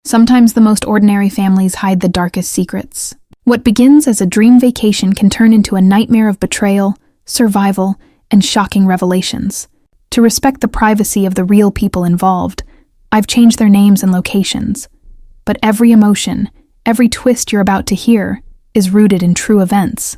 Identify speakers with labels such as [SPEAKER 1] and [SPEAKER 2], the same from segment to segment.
[SPEAKER 1] Sometimes the most ordinary families hide the darkest secrets. What begins as a dream vacation can turn into a nightmare of betrayal, survival, and shocking revelations. To respect the privacy of the real people involved, I've changed their names and locations. But every emotion, every twist you're about to hear, is rooted in true events.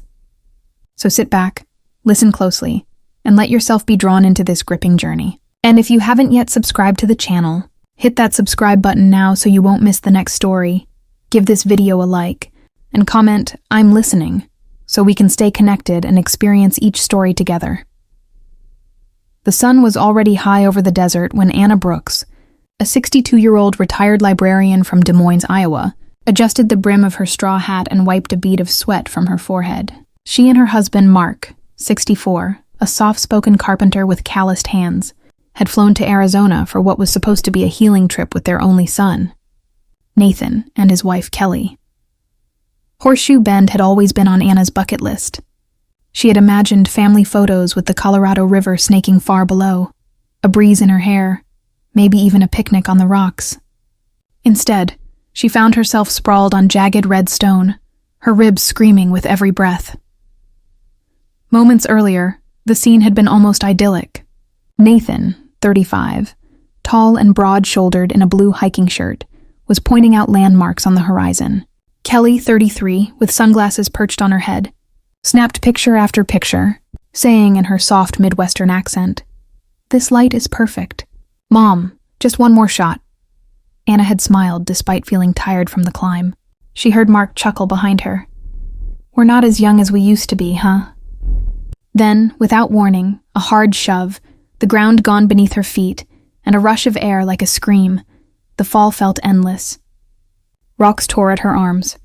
[SPEAKER 1] So sit back, listen closely, and let yourself be drawn into this gripping journey. And if you haven't yet subscribed to the channel, hit that subscribe button now so you won't miss the next story. Give this video a like, and comment, "I'm listening," so we can stay connected and experience each story together. The sun was already high over the desert when Anna Brooks, a 62-year-old retired librarian from Des Moines, Iowa, adjusted the brim of her straw hat and wiped a bead of sweat from her forehead. She and her husband, Mark, 64, a soft-spoken carpenter with calloused hands, had flown to Arizona for what was supposed to be a healing trip with their only son, Nathan, and his wife, Kelly. Horseshoe Bend had always been on Anna's bucket list. She had imagined family photos with the Colorado River snaking far below, a breeze in her hair, maybe even a picnic on the rocks. Instead, she found herself sprawled on jagged red stone, her ribs screaming with every breath. Moments earlier, the scene had been almost idyllic. Nathan, 35, tall and broad-shouldered in a blue hiking shirt, was pointing out landmarks on the horizon. Kelly, 33, with sunglasses perched on her head, snapped picture after picture, saying in her soft Midwestern accent, "This light is perfect. Mom, just one more shot." Anna had smiled despite feeling tired from the climb. She heard Mark chuckle behind her. "We're not as young as we used to be, huh?" Then, without warning, a hard shove, the ground gone beneath her feet, and a rush of air like a scream. The fall felt endless. Rocks tore at her arms.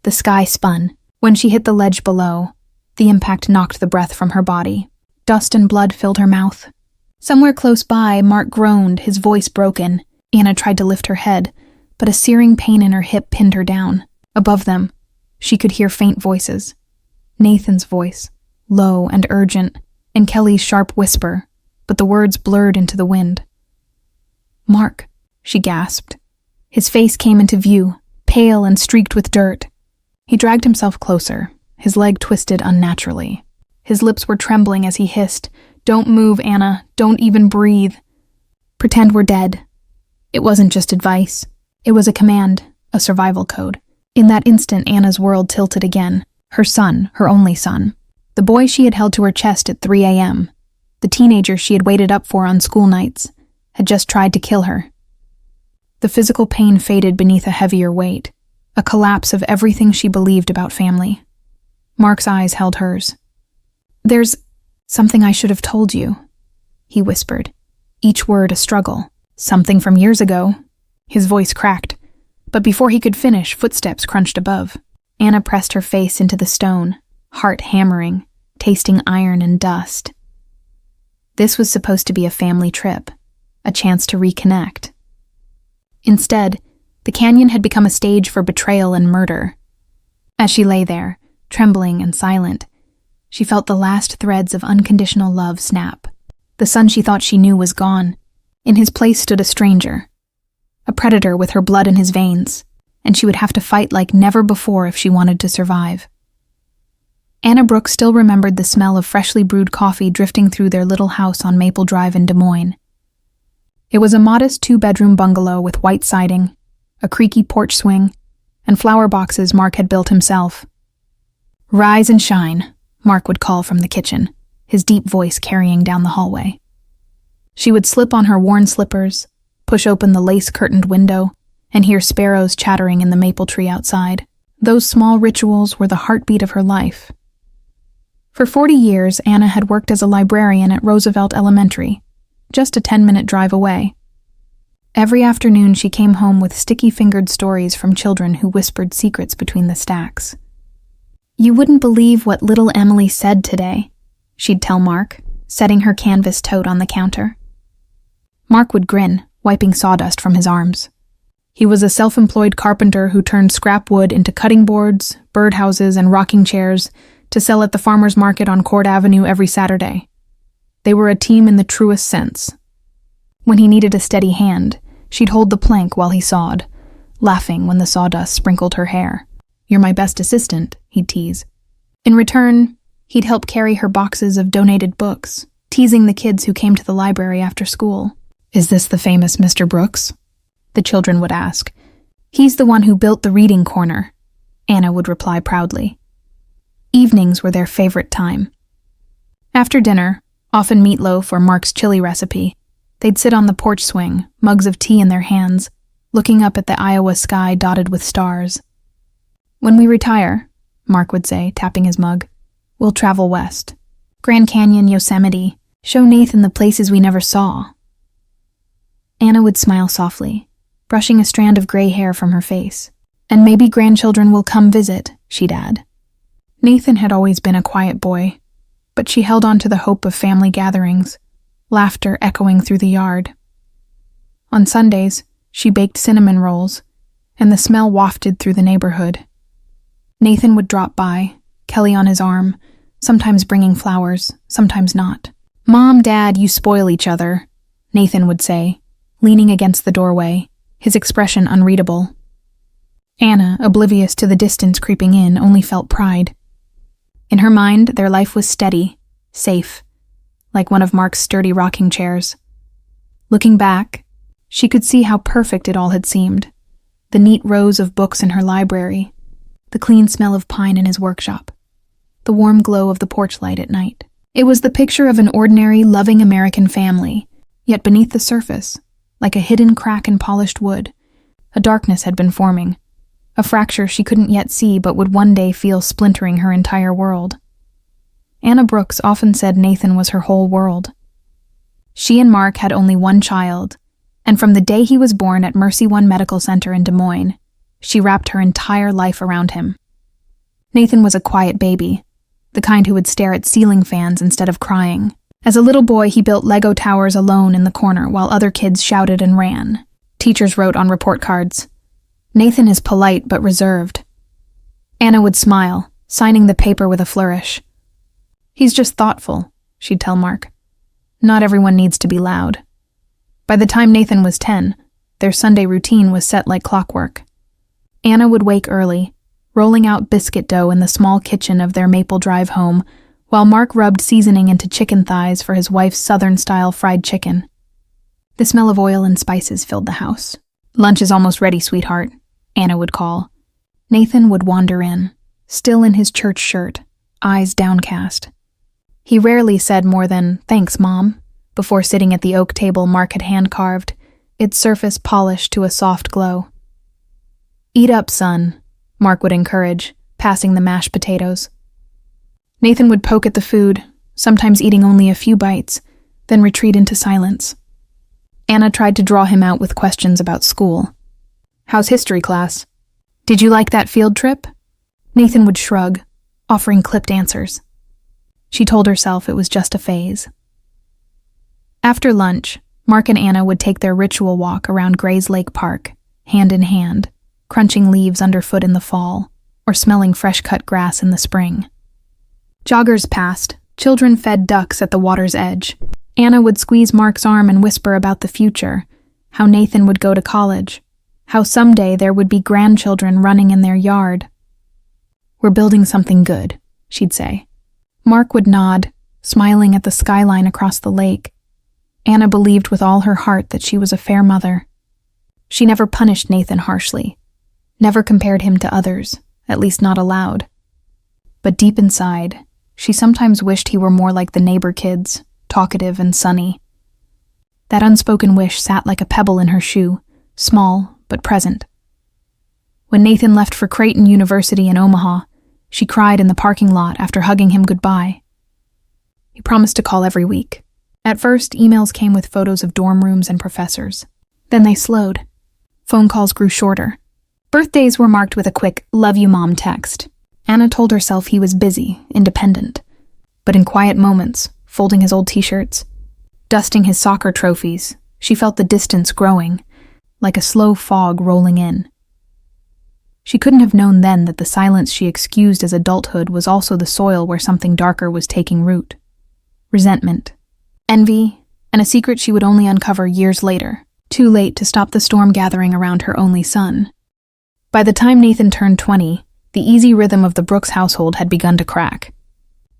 [SPEAKER 1] The sky spun. When she hit the ledge below, the impact knocked the breath from her body. Dust and blood filled her mouth. Somewhere close by, Mark groaned, his voice broken. Anna tried to lift her head, but a searing pain in her hip pinned her down. Above them, she could hear faint voices. Nathan's voice, low and urgent, and Kelly's sharp whisper, but the words blurred into the wind. "Mark," she gasped. His face came into view, pale and streaked with dirt. He dragged himself closer, his leg twisted unnaturally. His lips were trembling as he hissed, "Don't move, Anna. Don't even breathe. Pretend we're dead." It wasn't just advice. It was a command, a survival code. In that instant, Anna's world tilted again. Her son, her only son. The boy she had held to her chest at 3 a.m., the teenager she had waited up for on school nights, had just tried to kill her. The physical pain faded beneath a heavier weight, a collapse of everything she believed about family. Mark's eyes held hers. "There's something I should have told you," he whispered, each word a struggle. "Something from years ago." His voice cracked, but before he could finish, footsteps crunched above. Anna pressed her face into the stone, heart hammering, tasting iron and dust. This was supposed to be a family trip, a chance to reconnect. Instead, the canyon had become a stage for betrayal and murder. As she lay there, trembling and silent, she felt the last threads of unconditional love snap. The son she thought she knew was gone. In his place stood a stranger, a predator with her blood in his veins, and she would have to fight like never before if she wanted to survive. Anna Brooks still remembered the smell of freshly brewed coffee drifting through their little house on Maple Drive in Des Moines. It was a modest 2-bedroom bungalow with white siding, a creaky porch swing, and flower boxes Mark had built himself. "Rise and shine," Mark would call from the kitchen, his deep voice carrying down the hallway. She would slip on her worn slippers, push open the lace-curtained window, and hear sparrows chattering in the maple tree outside. Those small rituals were the heartbeat of her life. For 40 years, Anna had worked as a librarian at Roosevelt Elementary, just a 10-minute drive away. Every afternoon she came home with sticky-fingered stories from children who whispered secrets between the stacks. "You wouldn't believe what little Emily said today," she'd tell Mark, setting her canvas tote on the counter. Mark would grin, wiping sawdust from his arms. He was a self-employed carpenter who turned scrap wood into cutting boards, birdhouses, and rocking chairs to sell at the farmer's market on Court Avenue every Saturday. They were a team in the truest sense. When he needed a steady hand, she'd hold the plank while he sawed, laughing when the sawdust sprinkled her hair. "You're my best assistant," he'd tease. In return, he'd help carry her boxes of donated books, teasing the kids who came to the library after school. "Is this the famous Mr. Brooks?" the children would ask. "He's the one who built the reading corner," Anna would reply proudly. Evenings were their favorite time. After dinner, often meatloaf or Mark's chili recipe, they'd sit on the porch swing, mugs of tea in their hands, looking up at the Iowa sky dotted with stars. "When we retire," Mark would say, tapping his mug, "we'll travel west. Grand Canyon, Yosemite, show Nathan the places we never saw." Anna would smile softly, brushing a strand of gray hair from her face. "And maybe grandchildren will come visit," she'd add. Nathan had always been a quiet boy, but she held on to the hope of family gatherings, laughter echoing through the yard. On Sundays, she baked cinnamon rolls, and the smell wafted through the neighborhood. Nathan would drop by, Kelly on his arm, sometimes bringing flowers, sometimes not. "Mom, Dad, you spoil each other," Nathan would say, leaning against the doorway, his expression unreadable. Anna, oblivious to the distance creeping in, only felt pride. In her mind, their life was steady, safe, like one of Mark's sturdy rocking chairs. Looking back, she could see how perfect it all had seemed. The neat rows of books in her library, the clean smell of pine in his workshop, the warm glow of the porch light at night. It was the picture of an ordinary, loving American family, yet beneath the surface, like a hidden crack in polished wood, a darkness had been forming, a fracture she couldn't yet see but would one day feel splintering her entire world. Anna Brooks often said Nathan was her whole world. She and Mark had only one child, and from the day he was born at Mercy One Medical Center in Des Moines, she wrapped her entire life around him. Nathan was a quiet baby, the kind who would stare at ceiling fans instead of crying. As a little boy, he built Lego towers alone in the corner while other kids shouted and ran. Teachers wrote on report cards, "Nathan is polite but reserved." Anna would smile, signing the paper with a flourish. "He's just thoughtful," she'd tell Mark. "Not everyone needs to be loud." By the time Nathan was 10, their Sunday routine was set like clockwork. Anna would wake early, rolling out biscuit dough in the small kitchen of their Maple Drive home, while Mark rubbed seasoning into chicken thighs for his wife's Southern-style fried chicken. The smell of oil and spices filled the house. "Lunch is almost ready, sweetheart," Anna would call. Nathan would wander in, still in his church shirt, eyes downcast. He rarely said more than, "Thanks, Mom," before sitting at the oak table Mark had hand-carved, its surface polished to a soft glow. "Eat up, son," Mark would encourage, passing the mashed potatoes. Nathan would poke at the food, sometimes eating only a few bites, then retreat into silence. Anna tried to draw him out with questions about school. "How's history class? Did you like that field trip?" Nathan would shrug, offering clipped answers. She told herself it was just a phase. After lunch, Mark and Anna would take their ritual walk around Gray's Lake Park, hand in hand, crunching leaves underfoot in the fall, or smelling fresh-cut grass in the spring. Joggers passed, children fed ducks at the water's edge. Anna would squeeze Mark's arm and whisper about the future, how Nathan would go to college, how someday there would be grandchildren running in their yard. "We're building something good," she'd say. Mark would nod, smiling at the skyline across the lake. Anna believed with all her heart that she was a fair mother. She never punished Nathan harshly, never compared him to others, at least not aloud. But deep inside, she sometimes wished he were more like the neighbor kids, talkative and sunny. That unspoken wish sat like a pebble in her shoe, small but present. When Nathan left for Creighton University in Omaha, she cried in the parking lot after hugging him goodbye. He promised to call every week. At first, emails came with photos of dorm rooms and professors. Then they slowed. Phone calls grew shorter. Birthdays were marked with a quick, "Love you, Mom" text. Anna told herself he was busy, independent. But in quiet moments, folding his old t-shirts, dusting his soccer trophies, she felt the distance growing, like a slow fog rolling in. She couldn't have known then that the silence she excused as adulthood was also the soil where something darker was taking root. Resentment, envy, and a secret she would only uncover years later, too late to stop the storm gathering around her only son. By the time Nathan turned 20, the easy rhythm of the Brooks household had begun to crack.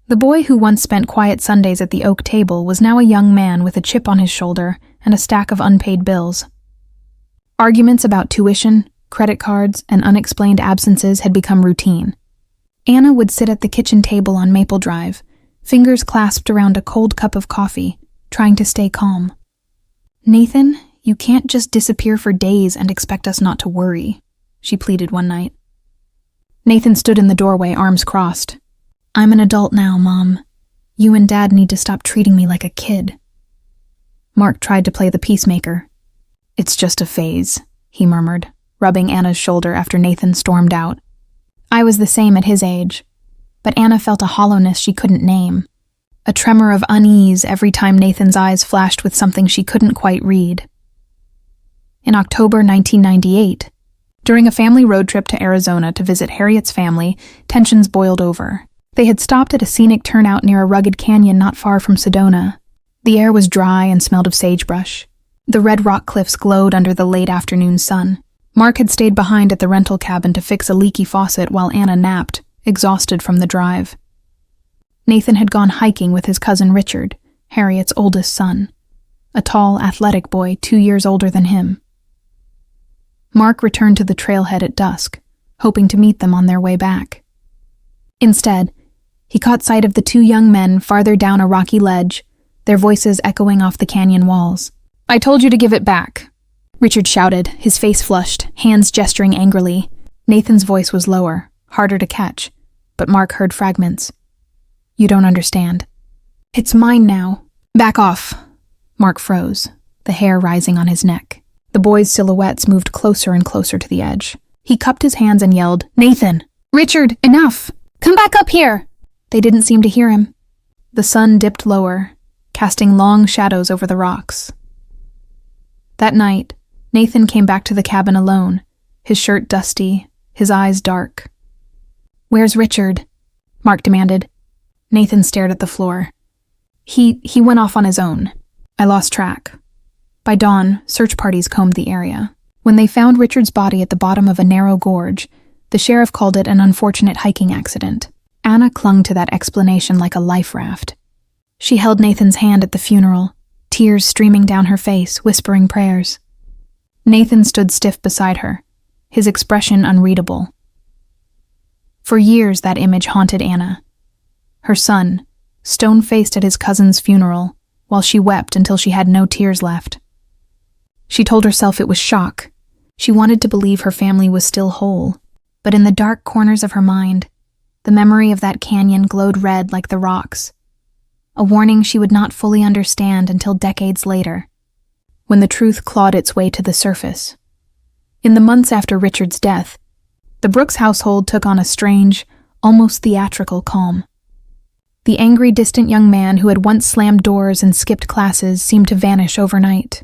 [SPEAKER 1] The boy who once spent quiet Sundays at the oak table was now a young man with a chip on his shoulder and a stack of unpaid bills. Arguments about tuition, credit cards, and unexplained absences had become routine. Anna would sit at the kitchen table on Maple Drive, fingers clasped around a cold cup of coffee, trying to stay calm. "Nathan, you can't just disappear for days and expect us not to worry," she pleaded one night. Nathan stood in the doorway, arms crossed. "I'm an adult now, Mom. You and Dad need to stop treating me like a kid." Mark tried to play the peacemaker. "It's just a phase," he murmured, rubbing Anna's shoulder after Nathan stormed out. "I was the same at his age." But Anna felt a hollowness she couldn't name, a tremor of unease every time Nathan's eyes flashed with something she couldn't quite read. In October 1998, during a family road trip to Arizona to visit Harriet's family, tensions boiled over. They had stopped at a scenic turnout near a rugged canyon not far from Sedona. The air was dry and smelled of sagebrush. The red rock cliffs glowed under the late afternoon sun. Mark had stayed behind at the rental cabin to fix a leaky faucet while Anna napped, exhausted from the drive. Nathan had gone hiking with his cousin Richard, Harriet's oldest son, a tall, athletic boy 2 years older than him. Mark returned to the trailhead at dusk, hoping to meet them on their way back. Instead, he caught sight of the 2 young men farther down a rocky ledge, their voices echoing off the canyon walls. "I told you to give it back," Richard shouted, his face flushed, hands gesturing angrily. Nathan's voice was lower, harder to catch, but Mark heard fragments. "You don't understand. It's mine now." "Back off." Mark froze, the hair rising on his neck. The boys' silhouettes moved closer and closer to the edge. He cupped his hands and yelled, "Nathan! Richard, enough! Come back up here!" They didn't seem to hear him. The sun dipped lower, casting long shadows over the rocks. That night, Nathan came back to the cabin alone, his shirt dusty, his eyes dark. "Where's Richard?" Mark demanded. Nathan stared at the floor. He went off on his own. I lost track." By dawn, search parties combed the area. When they found Richard's body at the bottom of a narrow gorge, the sheriff called it an unfortunate hiking accident. Anna clung to that explanation like a life raft. She held Nathan's hand at the funeral, tears streaming down her face, whispering prayers. Nathan stood stiff beside her, his expression unreadable. For years that image haunted Anna. Her son, stone-faced at his cousin's funeral, while she wept until she had no tears left. She told herself it was shock. She wanted to believe her family was still whole, but in the dark corners of her mind, the memory of that canyon glowed red like the rocks, a warning she would not fully understand until decades later, when the truth clawed its way to the surface. In the months after Richard's death, the Brooks household took on a strange, almost theatrical calm. The angry, distant young man who had once slammed doors and skipped classes seemed to vanish overnight.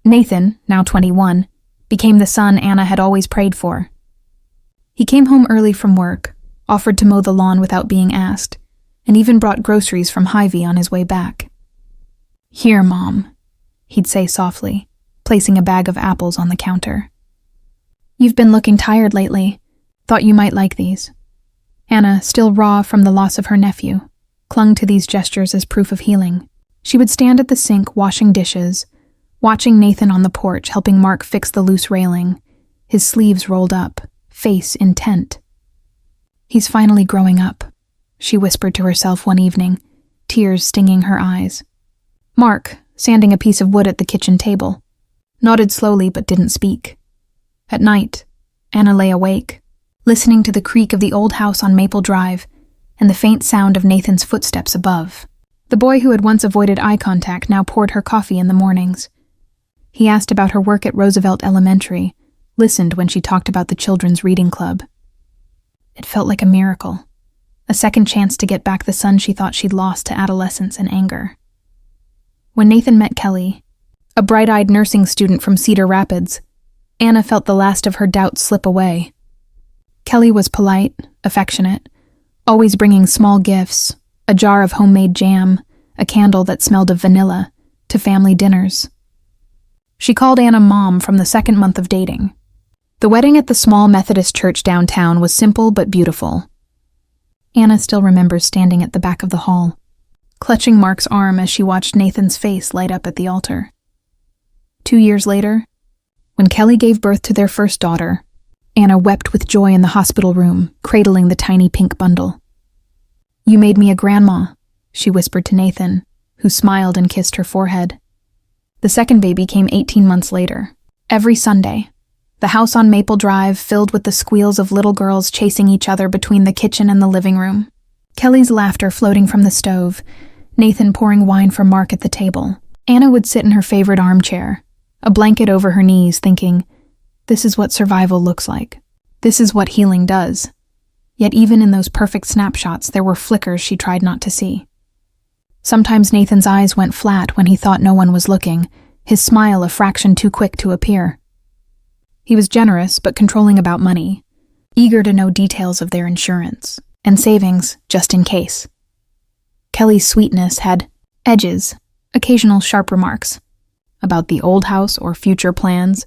[SPEAKER 1] Nathan, now 21, became the son Anna had always prayed for. He came home early from work, offered to mow the lawn without being asked, and even brought groceries from Hy-Vee on his way back. "Here, Mom," he'd say softly, placing a bag of apples on the counter. "You've been looking tired lately. Thought you might like these." Anna, still raw from the loss of her nephew, clung to these gestures as proof of healing. She would stand at the sink washing dishes, watching Nathan on the porch helping Mark fix the loose railing, his sleeves rolled up, face intent. "He's finally growing up," she whispered to herself one evening, tears stinging her eyes. Mark, sanding a piece of wood at the kitchen table, nodded slowly but didn't speak. At night, Anna lay awake, listening to the creak of the old house on Maple Drive and the faint sound of Nathan's footsteps above. The boy who had once avoided eye contact now poured her coffee in the mornings. He asked about her work at Roosevelt Elementary, listened when she talked about the children's reading club. It felt like a miracle, a second chance to get back the son she thought she'd lost to adolescence and anger. When Nathan met Kelly, a bright-eyed nursing student from Cedar Rapids, Anna felt the last of her doubts slip away. Kelly was polite, affectionate, always bringing small gifts, a jar of homemade jam, a candle that smelled of vanilla, to family dinners. She called Anna Mom from the second month of dating. The wedding at the small Methodist church downtown was simple but beautiful. Anna still remembers standing at the back of the hall, clutching Mark's arm as she watched Nathan's face light up at the altar. 2 years later, when Kelly gave birth to their first daughter, Anna wept with joy in the hospital room, cradling the tiny pink bundle. "You made me a grandma," she whispered to Nathan, who smiled and kissed her forehead. The second baby came 18 months later. Every Sunday, the house on Maple Drive filled with the squeals of little girls chasing each other between the kitchen and the living room. Kelly's laughter floating from the stove, Nathan pouring wine for Mark at the table. Anna would sit in her favorite armchair, a blanket over her knees, thinking, "This is what survival looks like. This is what healing does." Yet even in those perfect snapshots, there were flickers she tried not to see. Sometimes Nathan's eyes went flat when he thought no one was looking, his smile a fraction too quick to appear. He was generous but controlling about money, eager to know details of their insurance and savings just in case. Kelly's sweetness had edges, occasional sharp remarks about the old house or future plans.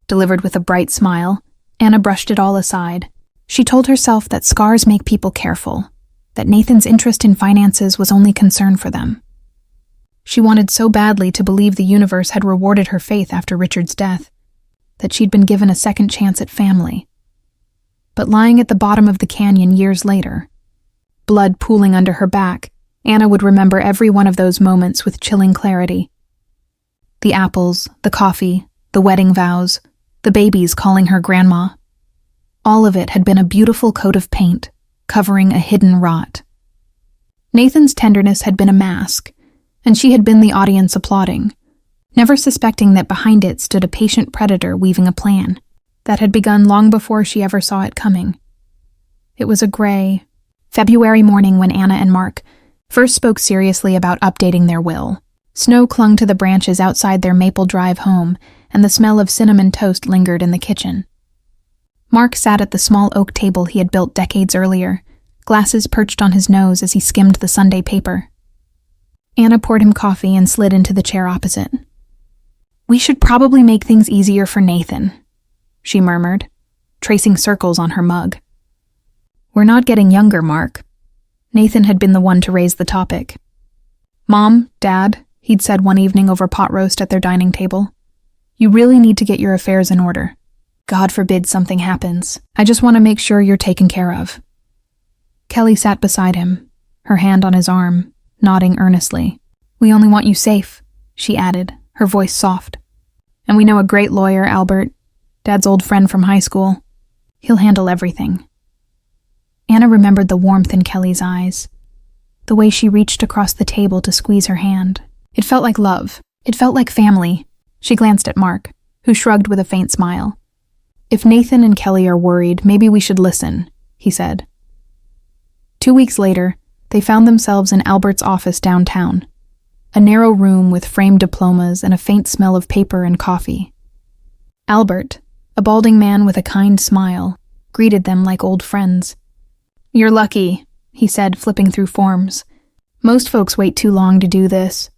[SPEAKER 1] Delivered with a bright smile, Anna brushed it all aside. She told herself that scars make people careful, that Nathan's interest in finances was only concern for them. She wanted so badly to believe the universe had rewarded her faith after Richard's death, that she'd been given a second chance at family. But lying at the bottom of the canyon years later, blood pooling under her back, Anna would remember every one of those moments with chilling clarity. The apples, the coffee, the wedding vows, the babies calling her grandma. All of it had been a beautiful coat of paint, covering a hidden rot. Nathan's tenderness had been a mask, and she had been the audience applauding, never suspecting that behind it stood a patient predator weaving a plan that had begun long before she ever saw it coming. It was a gray, February morning when Anna and Mark first spoke seriously about updating their will. Snow clung to the branches outside their Maple Drive home, and the smell of cinnamon toast lingered in the kitchen. Mark sat at the small oak table he had built decades earlier, glasses perched on his nose as he skimmed the Sunday paper. Anna poured him coffee and slid into the chair opposite. "We should probably make things easier for Nathan," she murmured, tracing circles on her mug. "We're not getting younger, Mark." Nathan had been the one to raise the topic. "Mom, Dad," he'd said one evening over pot roast at their dining table, "you really need to get your affairs in order. God forbid something happens. I just want to make sure you're taken care of." Kelly sat beside him, her hand on his arm, nodding earnestly. "We only want you safe," she added, her voice soft. "And we know a great lawyer, Albert, Dad's old friend from high school. He'll handle everything." Anna remembered the warmth in Kelly's eyes, the way she reached across the table to squeeze her hand. It felt like love. It felt like family. She glanced at Mark, who shrugged with a faint smile. "If Nathan and Kelly are worried, maybe we should listen," he said. 2 weeks later, they found themselves in Albert's office downtown, a narrow room with framed diplomas and a faint smell of paper and coffee. Albert, a balding man with a kind smile, greeted them like old friends. "You're lucky," he said, flipping through forms. "Most folks wait too long to do this."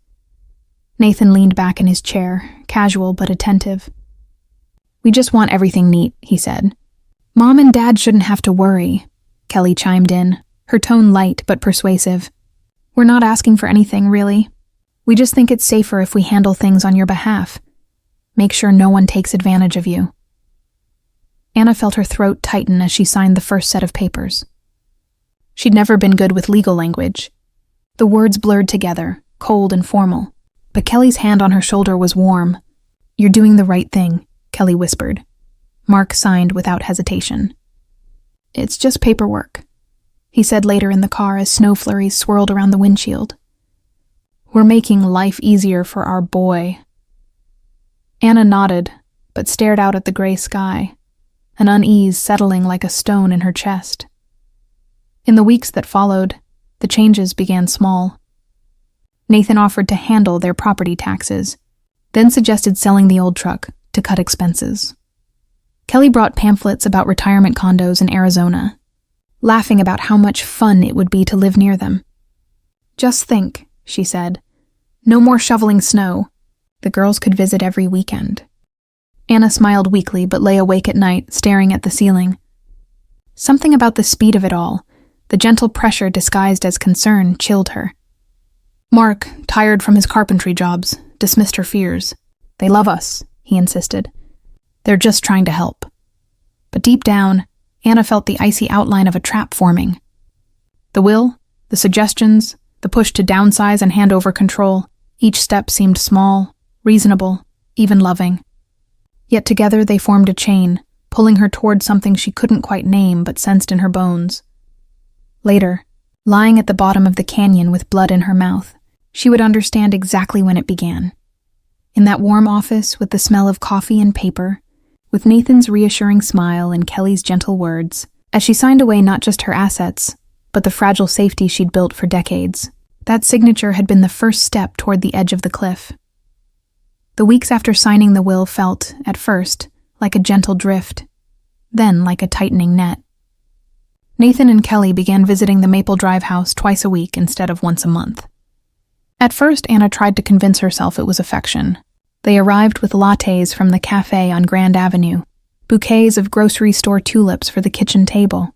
[SPEAKER 1] Nathan leaned back in his chair, casual but attentive. "We just want everything neat," he said. "Mom and Dad shouldn't have to worry," Kelly chimed in, her tone light but persuasive. "We're not asking for anything, really. We just think it's safer if we handle things on your behalf. Make sure no one takes advantage of you." Anna felt her throat tighten as she signed the first set of papers. She'd never been good with legal language. The words blurred together, cold and formal. But Kelly's hand on her shoulder was warm. "You're doing the right thing," Kelly whispered. Mark signed without hesitation. "It's just paperwork," he said later in the car as snow flurries swirled around the windshield. "We're making life easier for our boy." Anna nodded, but stared out at the gray sky, an unease settling like a stone in her chest. In the weeks that followed, the changes began small. Nathan offered to handle their property taxes, then suggested selling the old truck to cut expenses. Kelly brought pamphlets about retirement condos in Arizona, laughing about how much fun it would be to live near them. "Just think," she said, "no more shoveling snow. The girls could visit every weekend." Anna smiled weakly but lay awake at night, staring at the ceiling. Something about the speed of it all, the gentle pressure disguised as concern, chilled her. Mark, tired from his carpentry jobs, dismissed her fears. "They love us," he insisted. "They're just trying to help." But deep down, Anna felt the icy outline of a trap forming. The will, the suggestions, the push to downsize and hand over control, each step seemed small, reasonable, even loving. Yet together they formed a chain, pulling her toward something she couldn't quite name but sensed in her bones. Later, lying at the bottom of the canyon with blood in her mouth, she would understand exactly when it began. In that warm office with the smell of coffee and paper, with Nathan's reassuring smile and Kelly's gentle words, as she signed away not just her assets, but the fragile safety she'd built for decades. That signature had been the first step toward the edge of the cliff. The weeks after signing the will felt, at first, like a gentle drift, then like a tightening net. Nathan and Kelly began visiting the Maple Drive house twice a week instead of once a month. At first, Anna tried to convince herself it was affection. They arrived with lattes from the cafe on Grand Avenue, bouquets of grocery store tulips for the kitchen table.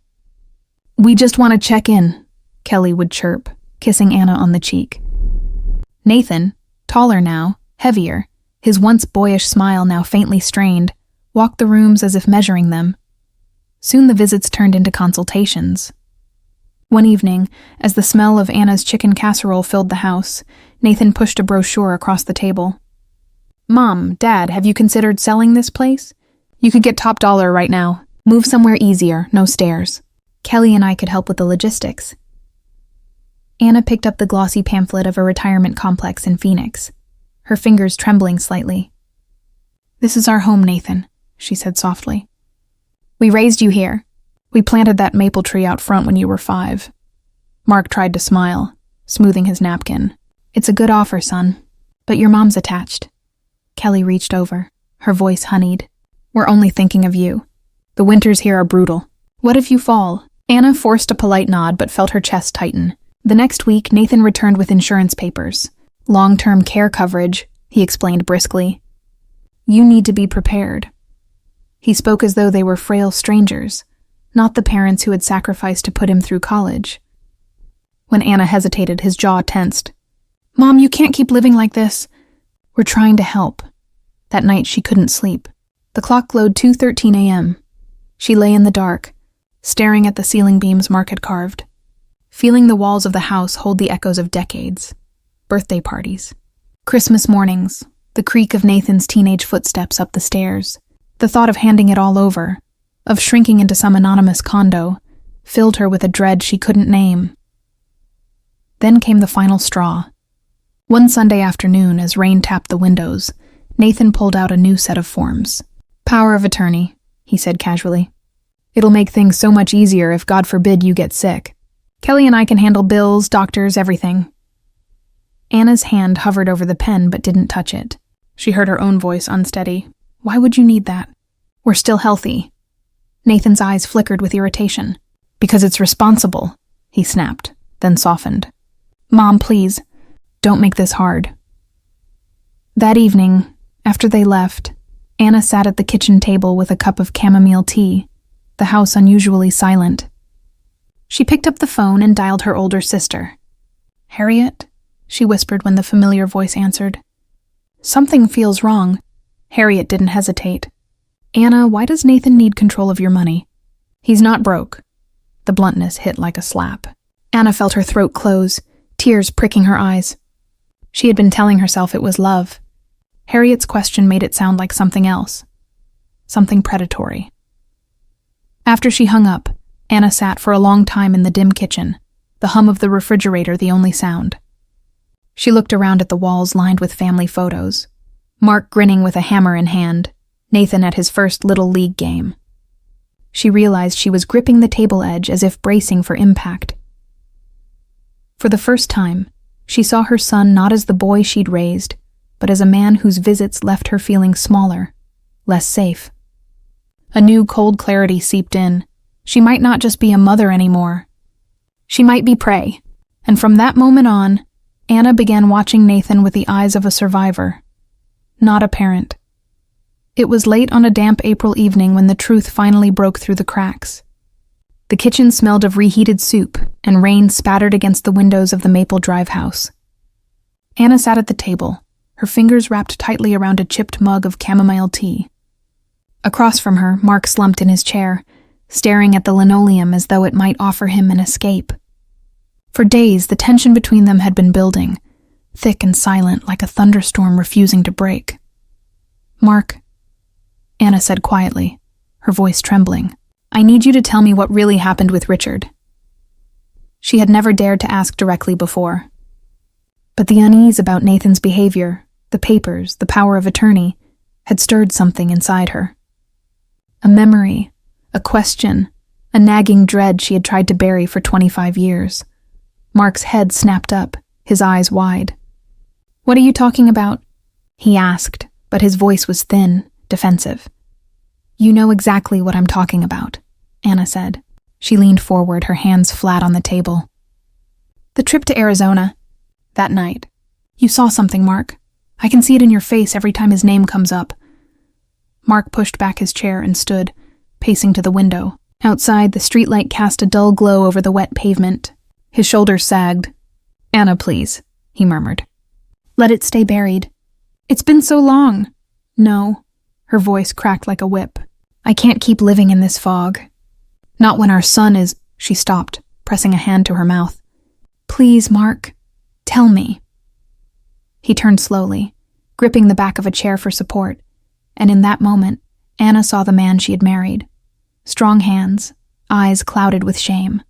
[SPEAKER 1] "We just want to check in," Kelly would chirp, kissing Anna on the cheek. Nathan, taller now, heavier, his once boyish smile now faintly strained, walked the rooms as if measuring them. Soon the visits turned into consultations. One evening, as the smell of Anna's chicken casserole filled the house, Nathan pushed a brochure across the table. "Mom, Dad, have you considered selling this place? You could get top dollar right now. Move somewhere easier, no stairs. Kelly and I could help with the logistics." Anna picked up the glossy pamphlet of a retirement complex in Phoenix, her fingers trembling slightly. "This is our home, Nathan," she said softly. "We raised you here. We planted that maple tree out front when you were 5. Mark tried to smile, smoothing his napkin. "It's a good offer, son, but your mom's attached." Kelly reached over, her voice honeyed. "We're only thinking of you. The winters here are brutal. What if you fall?" Anna forced a polite nod but felt her chest tighten. The next week, Nathan returned with insurance papers. "Long-term care coverage," he explained briskly. "You need to be prepared." He spoke as though they were frail strangers, not the parents who had sacrificed to put him through college. When Anna hesitated, his jaw tensed. "Mom, you can't keep living like this." "We're trying to help." That night she couldn't sleep. The clock glowed 2:13 a.m. She lay in the dark, staring at the ceiling beams Mark had carved, feeling the walls of the house hold the echoes of decades. Birthday parties, Christmas mornings, the creak of Nathan's teenage footsteps up the stairs. The thought of handing it all over, of shrinking into some anonymous condo, filled her with a dread she couldn't name. Then came the final straw. One Sunday afternoon, as rain tapped the windows, Nathan pulled out a new set of forms. "Power of attorney," he said casually. "It'll make things so much easier if, God forbid, you get sick. Kelly and I can handle bills, doctors, everything." Anna's hand hovered over the pen but didn't touch it. She heard her own voice unsteady. "Why would you need that? We're still healthy." Nathan's eyes flickered with irritation. "Because it's responsible," he snapped, then softened. "Mom, please, don't make this hard." That evening, after they left, Anna sat at the kitchen table with a cup of chamomile tea, the house unusually silent. She picked up the phone and dialed her older sister. "Harriet?" she whispered when the familiar voice answered. "Something feels wrong." Harriet didn't hesitate. "Anna, why does Nathan need control of your money?" "He's not broke." The bluntness hit like a slap. Anna felt her throat close, tears pricking her eyes. She had been telling herself it was love. Harriet's question made it sound like something else. Something predatory. After she hung up, Anna sat for a long time in the dim kitchen, the hum of the refrigerator the only sound. She looked around at the walls lined with family photos. Mark grinning with a hammer in hand, Nathan at his first Little League game. She realized she was gripping the table edge as if bracing for impact. For the first time, she saw her son not as the boy she'd raised, but as a man whose visits left her feeling smaller, less safe. A new cold clarity seeped in. She might not just be a mother anymore. She might be prey, and from that moment on, Anna began watching Nathan with the eyes of a survivor, not a parent. It was late on a damp April evening when the truth finally broke through the cracks. The kitchen smelled of reheated soup, and rain spattered against the windows of the Maple Drive house. Anna sat at the table, her fingers wrapped tightly around a chipped mug of chamomile tea. Across from her, Mark slumped in his chair, staring at the linoleum as though it might offer him an escape. For days, the tension between them had been building, thick and silent like a thunderstorm refusing to break. "Mark," Anna said quietly, her voice trembling, "I need you to tell me what really happened with Richard." She had never dared to ask directly before. But the unease about Nathan's behavior, the papers, the power of attorney, had stirred something inside her. A memory, a question, a nagging dread she had tried to bury for 25 years. Mark's head snapped up, his eyes wide. "What are you talking about?" he asked, but his voice was thin, defensive. "You know exactly what I'm talking about," Anna said. She leaned forward, her hands flat on the table. "The trip to Arizona. That night. You saw something, Mark. I can see it in your face every time his name comes up." Mark pushed back his chair and stood, pacing to the window. Outside, the streetlight cast a dull glow over the wet pavement. His shoulders sagged. "Anna, please," he murmured. "Let it stay buried. It's been so long." "No." Her voice cracked like a whip. "I can't keep living in this fog. Not when our son is—" She stopped, pressing a hand to her mouth. "Please, Mark, tell me." He turned slowly, gripping the back of a chair for support, and in that moment, Anna saw the man she had married. Strong hands, eyes clouded with shame.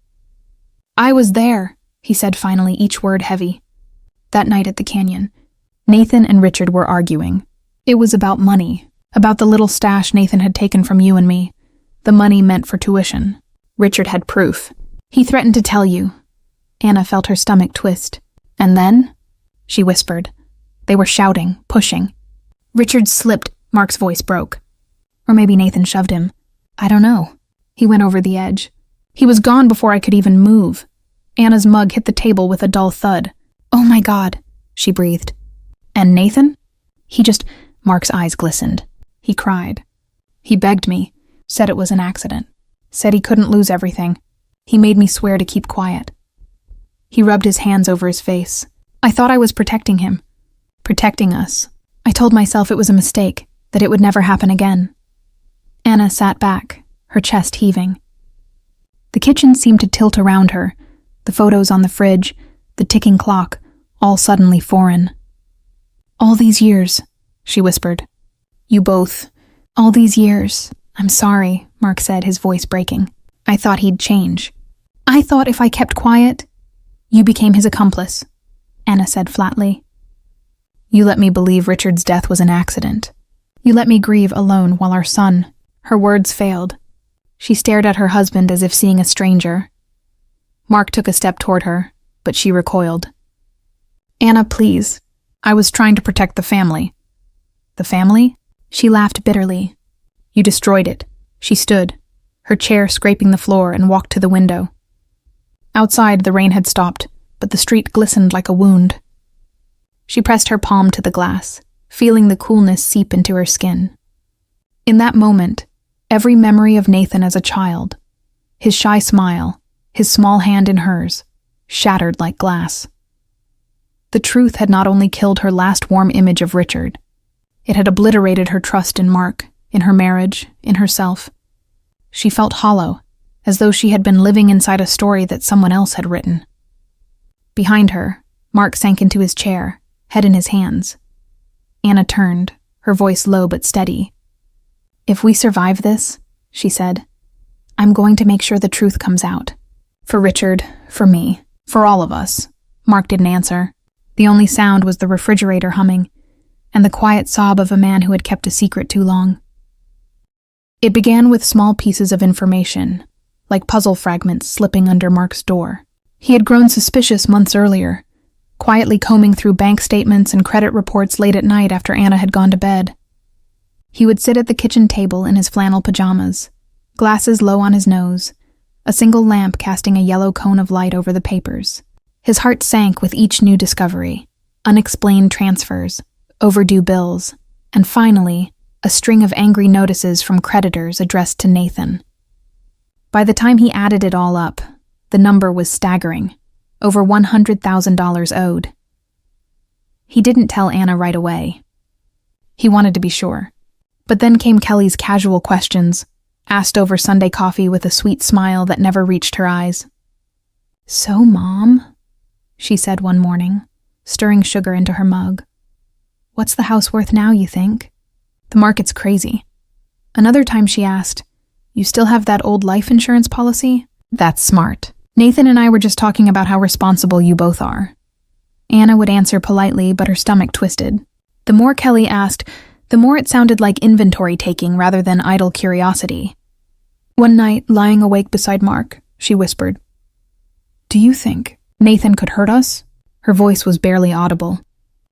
[SPEAKER 1] "I was there," he said finally, each word heavy. "That night at the canyon, Nathan and Richard were arguing. It was about money, about the little stash Nathan had taken from you and me, the money meant for tuition. Richard had proof. He threatened to tell you." Anna felt her stomach twist. "And then?" she whispered. They were shouting, pushing. "Richard slipped," Mark's voice broke. "Or maybe Nathan shoved him. I don't know. He went over the edge. He was gone before I could even move." Anna's mug hit the table with a dull thud. "Oh my God," she breathed. "And Nathan?" Mark's eyes glistened. "He cried. He begged me, said it was an accident, said he couldn't lose everything. He made me swear to keep quiet. He rubbed his hands over his face. I thought I was protecting him, protecting us. I told myself it was a mistake, that it would never happen again." Anna sat back, her chest heaving. The kitchen seemed to tilt around her, the photos on the fridge, the ticking clock, all suddenly foreign. "All these years," she whispered. All these years. I'm sorry," Mark said, his voice breaking. "I thought he'd change. I thought if I kept quiet, you became his accomplice," Anna said flatly. "You let me believe Richard's death was an accident. You let me grieve alone while our son—" Her words failed. She stared at her husband as if seeing a stranger. Mark took a step toward her, but she recoiled. "Anna, please. I was trying to protect the family." "The family?" She laughed bitterly. "You destroyed it." She stood, her chair scraping the floor, and walked to the window. Outside, the rain had stopped, but the street glistened like a wound. She pressed her palm to the glass, feeling the coolness seep into her skin. In that moment, every memory of Nathan as a child, his shy smile, his small hand in hers, shattered like glass. The truth had not only killed her last warm image of Richard, it had obliterated her trust in Mark, in her marriage, in herself. She felt hollow, as though she had been living inside a story that someone else had written. Behind her, Mark sank into his chair, head in his hands. Anna turned, her voice low but steady. "If we survive this," she said, "I'm going to make sure the truth comes out. For Richard, for me, for all of us." Mark didn't answer. The only sound was the refrigerator humming, and the quiet sob of a man who had kept a secret too long. It began with small pieces of information, like puzzle fragments slipping under Mark's door. He had grown suspicious months earlier, quietly combing through bank statements and credit reports late at night after Anna had gone to bed. He would sit at the kitchen table in his flannel pajamas, glasses low on his nose, a single lamp casting a yellow cone of light over the papers. His heart sank with each new discovery, unexplained transfers, overdue bills, and finally, a string of angry notices from creditors addressed to Nathan. By the time he added it all up, the number was staggering, over $100,000 owed. He didn't tell Anna right away. He wanted to be sure. But then came Kelly's casual questions, asked over Sunday coffee with a sweet smile that never reached her eyes. "So, Mom," she said one morning, stirring sugar into her mug. "What's the house worth now, you think? The market's crazy." Another time she asked, "You still have that old life insurance policy?" "That's smart. Nathan and I were just talking about how responsible you both are." Anna would answer politely, but her stomach twisted. The more Kelly asked, the more it sounded like inventory taking rather than idle curiosity. One night, lying awake beside Mark, she whispered, "Do you think Nathan could hurt us?" Her voice was barely audible.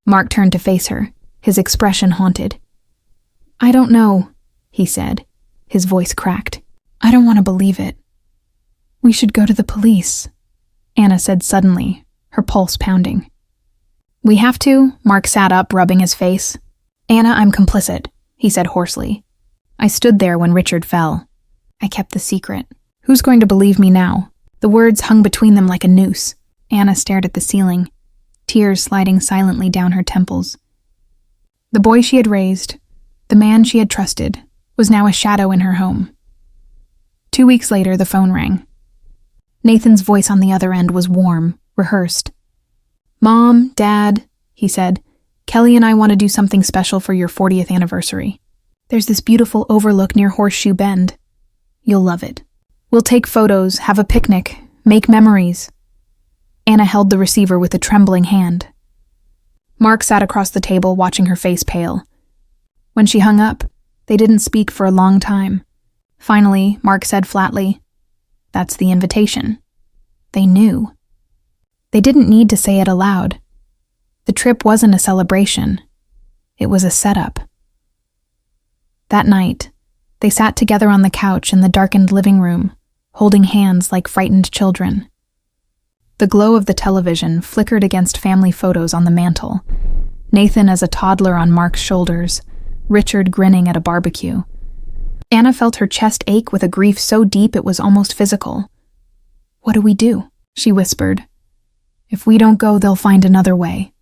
[SPEAKER 1] Mark turned to face her, his expression haunted. "I don't know," he said, his voice cracked. "I don't want to believe it." "We should go to the police," Anna said suddenly, her pulse pounding. "We have to?" Mark sat up, rubbing his face. "Anna, I'm complicit," he said hoarsely. "I stood there when Richard fell. I kept the secret. Who's going to believe me now?" The words hung between them like a noose. Anna stared at the ceiling, tears sliding silently down her temples. The boy she had raised, the man she had trusted, was now a shadow in her home. 2 weeks later, the phone rang. Nathan's voice on the other end was warm, rehearsed. "Mom, Dad," he said, "Kelly and I want to do something special for your 40th anniversary. There's this beautiful overlook near Horseshoe Bend. You'll love it. We'll take photos, have a picnic, make memories." Anna held the receiver with a trembling hand. Mark sat across the table, watching her face pale. When she hung up, they didn't speak for a long time. Finally, Mark said flatly, "That's the invitation." They knew. They didn't need to say it aloud. The trip wasn't a celebration. It was a setup. That night, they sat together on the couch in the darkened living room, holding hands like frightened children. The glow of the television flickered against family photos on the mantel. Nathan as a toddler on Mark's shoulders, Richard grinning at a barbecue. Anna felt her chest ache with a grief so deep it was almost physical. "What do we do?" she whispered. "If we don't go, they'll find another way,"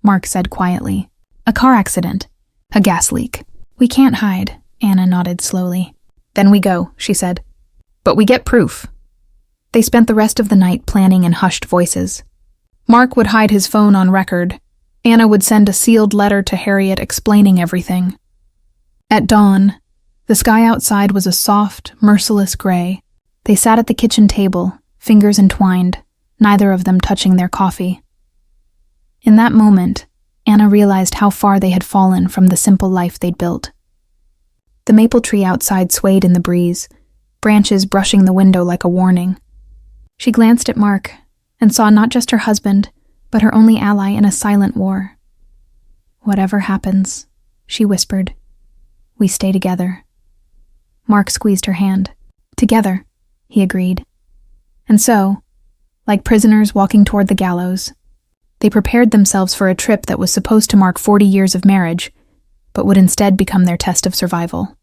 [SPEAKER 1] Mark said quietly. "A car accident. A gas leak. We can't hide," Anna nodded slowly. "Then we go," she said. "But we get proof." They spent the rest of the night planning in hushed voices. Mark would hide his phone on record. Anna would send a sealed letter to Harriet explaining everything. At dawn, the sky outside was a soft, merciless gray. They sat at the kitchen table, fingers entwined, neither of them touching their coffee. In that moment, Anna realized how far they had fallen from the simple life they'd built. The maple tree outside swayed in the breeze, branches brushing the window like a warning. She glanced at Mark and saw not just her husband, but her only ally in a silent war. "Whatever happens," she whispered, "we stay together." Mark squeezed her hand. "Together," he agreed. And so, like prisoners walking toward the gallows, they prepared themselves for a trip that was supposed to mark 40 years of marriage, but would instead become their test of survival.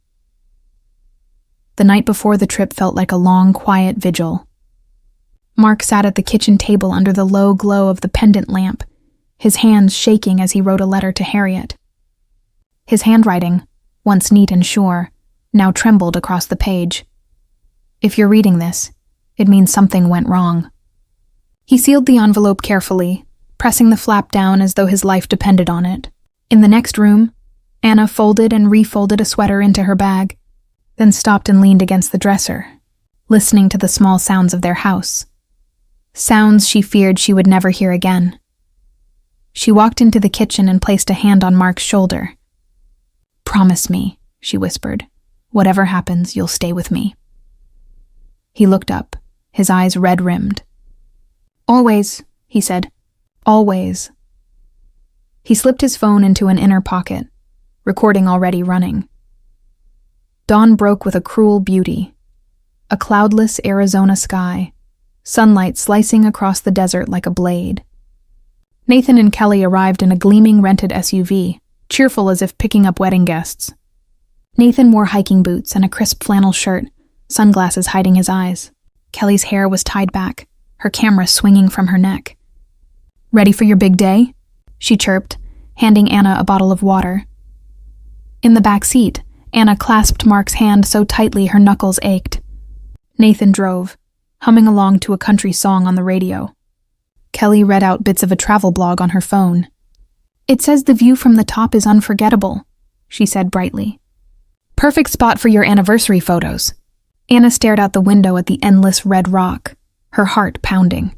[SPEAKER 1] The night before the trip felt like a long, quiet vigil. Mark sat at the kitchen table under the low glow of the pendant lamp, his hands shaking as he wrote a letter to Harriet. His handwriting, once neat and sure, now trembled across the page. If you're reading this, it means something went wrong. He sealed the envelope carefully, pressing the flap down as though his life depended on it. In the next room, Anna folded and refolded a sweater into her bag, then stopped and leaned against the dresser, listening to the small sounds of their house. Sounds she feared she would never hear again. She walked into the kitchen and placed a hand on Mark's shoulder. "Promise me," she whispered. "Whatever happens, you'll stay with me." He looked up, his eyes red-rimmed. "Always," he said. "Always." He slipped his phone into an inner pocket, recording already running. Dawn broke with a cruel beauty. A cloudless Arizona sky, sunlight slicing across the desert like a blade. Nathan and Kelly arrived in a gleaming rented SUV, cheerful as if picking up wedding guests. Nathan wore hiking boots and a crisp flannel shirt, sunglasses hiding his eyes. Kelly's hair was tied back, her camera swinging from her neck. "Ready for your big day?" she chirped, handing Anna a bottle of water. In the back seat, Anna clasped Mark's hand so tightly her knuckles ached. Nathan drove, humming along to a country song on the radio. Kelly read out bits of a travel blog on her phone. "It says the view from the top is unforgettable," she said brightly. "Perfect spot for your anniversary photos." Anna stared out the window at the endless red rock, her heart pounding.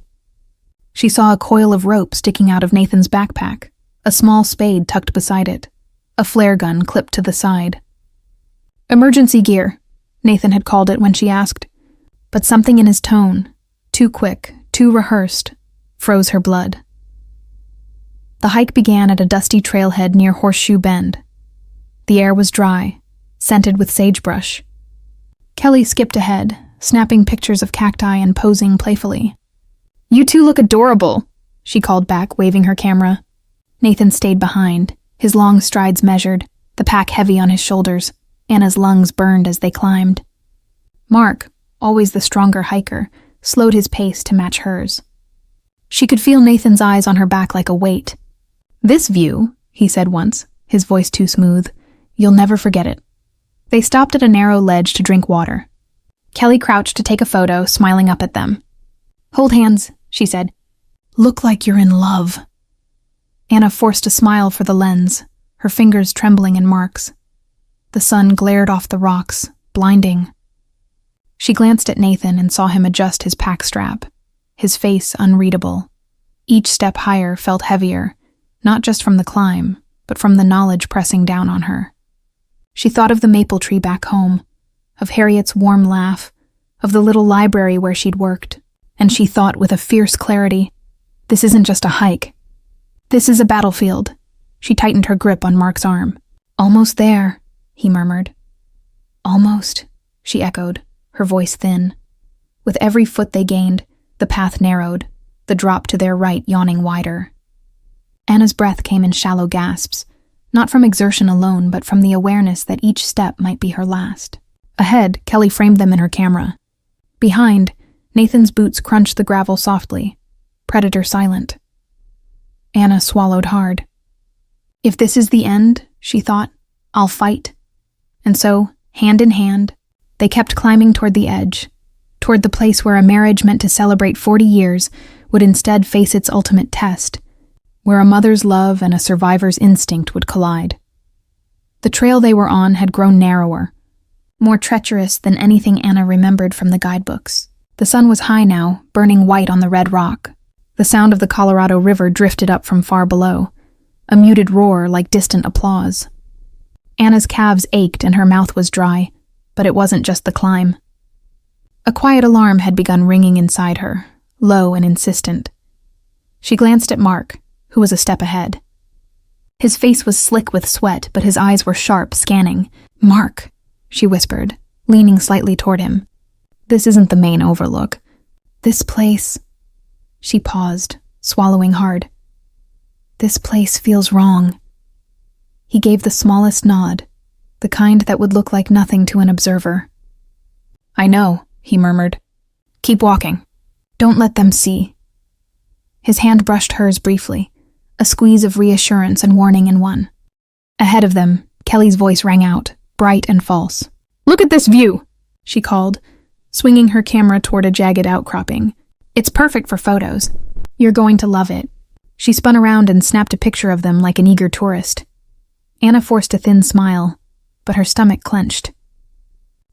[SPEAKER 1] She saw a coil of rope sticking out of Nathan's backpack, a small spade tucked beside it, a flare gun clipped to the side. "Emergency gear," Nathan had called it when she asked, but something in his tone, too quick, too rehearsed, froze her blood. The hike began at a dusty trailhead near Horseshoe Bend. The air was dry, scented with sagebrush. Kelly skipped ahead, snapping pictures of cacti and posing playfully. "You two look adorable," she called back, waving her camera. Nathan stayed behind, his long strides measured, the pack heavy on his shoulders. Anna's lungs burned as they climbed. Mark, always the stronger hiker, slowed his pace to match hers. She could feel Nathan's eyes on her back like a weight. "This view," he said once, his voice too smooth, "you'll never forget it." They stopped at a narrow ledge to drink water. Kelly crouched to take a photo, smiling up at them. "Hold hands," she said. "Look like you're in love." Anna forced a smile for the lens, her fingers trembling in Mark's. The sun glared off the rocks, blinding. She glanced at Nathan and saw him adjust his pack strap, his face unreadable. Each step higher felt heavier, not just from the climb, but from the knowledge pressing down on her. She thought of the maple tree back home, of Harriet's warm laugh, of the little library where she'd worked, and she thought with a fierce clarity, "This isn't just a hike. This is a battlefield." She tightened her grip on Mark's arm. "Almost there," he murmured. "Almost," she echoed, her voice thin. With every foot they gained, the path narrowed, the drop to their right yawning wider. Anna's breath came in shallow gasps, not from exertion alone, but from the awareness that each step might be her last. Ahead, Kelly framed them in her camera. Behind, Nathan's boots crunched the gravel softly, predator silent. Anna swallowed hard. "If this is the end," she thought, "I'll fight." And so, hand in hand, they kept climbing toward the edge, toward the place where a marriage meant to celebrate 40 years would instead face its ultimate test, where a mother's love and a survivor's instinct would collide. The trail they were on had grown narrower, more treacherous than anything Anna remembered from the guidebooks. The sun was high now, burning white on the red rock. The sound of the Colorado River drifted up from far below, a muted roar like distant applause. Anna's calves ached and her mouth was dry, but it wasn't just the climb. A quiet alarm had begun ringing inside her, low and insistent. She glanced at Mark, who was a step ahead. His face was slick with sweat, but his eyes were sharp, scanning. "Mark," she whispered, leaning slightly toward him. "This isn't the main overlook. This place..." She paused, swallowing hard. "This place feels wrong." He gave the smallest nod, the kind that would look like nothing to an observer. "I know," he murmured. "Keep walking. Don't let them see." His hand brushed hers briefly, a squeeze of reassurance and warning in one. Ahead of them, Kelly's voice rang out, bright and false. "Look at this view," she called, swinging her camera toward a jagged outcropping. "It's perfect for photos. You're going to love it." She spun around and snapped a picture of them like an eager tourist. Anna forced a thin smile, but her stomach clenched.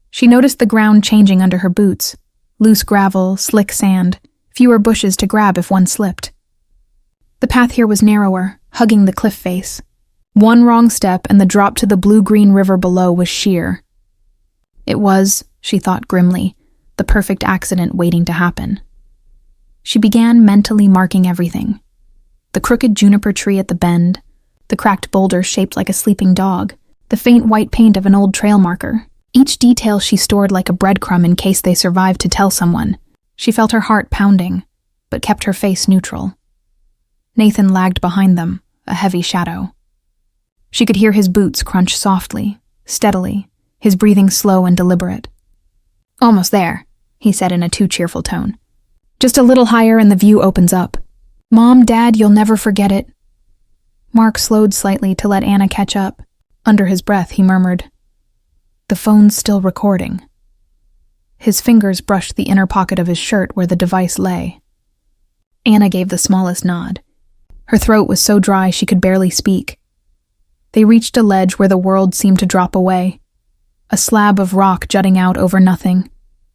[SPEAKER 1] She noticed the ground changing under her boots, loose gravel, slick sand, fewer bushes to grab if one slipped. The path here was narrower, hugging the cliff face. One wrong step and the drop to the blue-green river below was sheer. It was, she thought grimly, the perfect accident waiting to happen. She began mentally marking everything. The crooked juniper tree at the bend, the cracked boulder shaped like a sleeping dog, the faint white paint of an old trail marker. Each detail she stored like a breadcrumb in case they survived to tell someone. She felt her heart pounding, but kept her face neutral. Nathan lagged behind them, a heavy shadow. She could hear his boots crunch softly, steadily, his breathing slow and deliberate. "Almost there," he said in a too cheerful tone. "Just a little higher and the view opens up. Mom, Dad, you'll never forget it." Mark slowed slightly to let Anna catch up. Under his breath, he murmured, "The phone's still recording." His fingers brushed the inner pocket of his shirt where the device lay. Anna gave the smallest nod. Her throat was so dry she could barely speak. They reached a ledge where the world seemed to drop away, a slab of rock jutting out over nothing,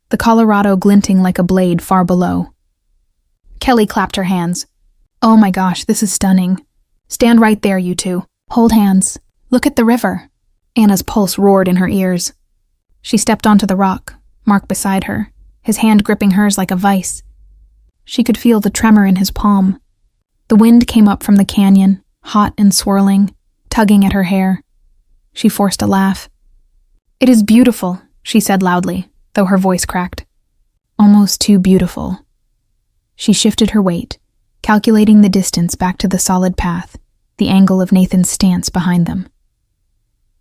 [SPEAKER 1] the Colorado glinting like a blade far below. Kelly clapped her hands. "Oh my gosh, this is stunning. Stand right there, you two. Hold hands. Look at the river." Anna's pulse roared in her ears. She stepped onto the rock, Mark beside her, his hand gripping hers like a vice. She could feel the tremor in his palm. The wind came up from the canyon, hot and swirling, tugging at her hair. She forced a laugh. "It is beautiful," she said loudly, though her voice cracked. "Almost too beautiful." She shifted her weight, calculating the distance back to the solid path, the angle of Nathan's stance behind them.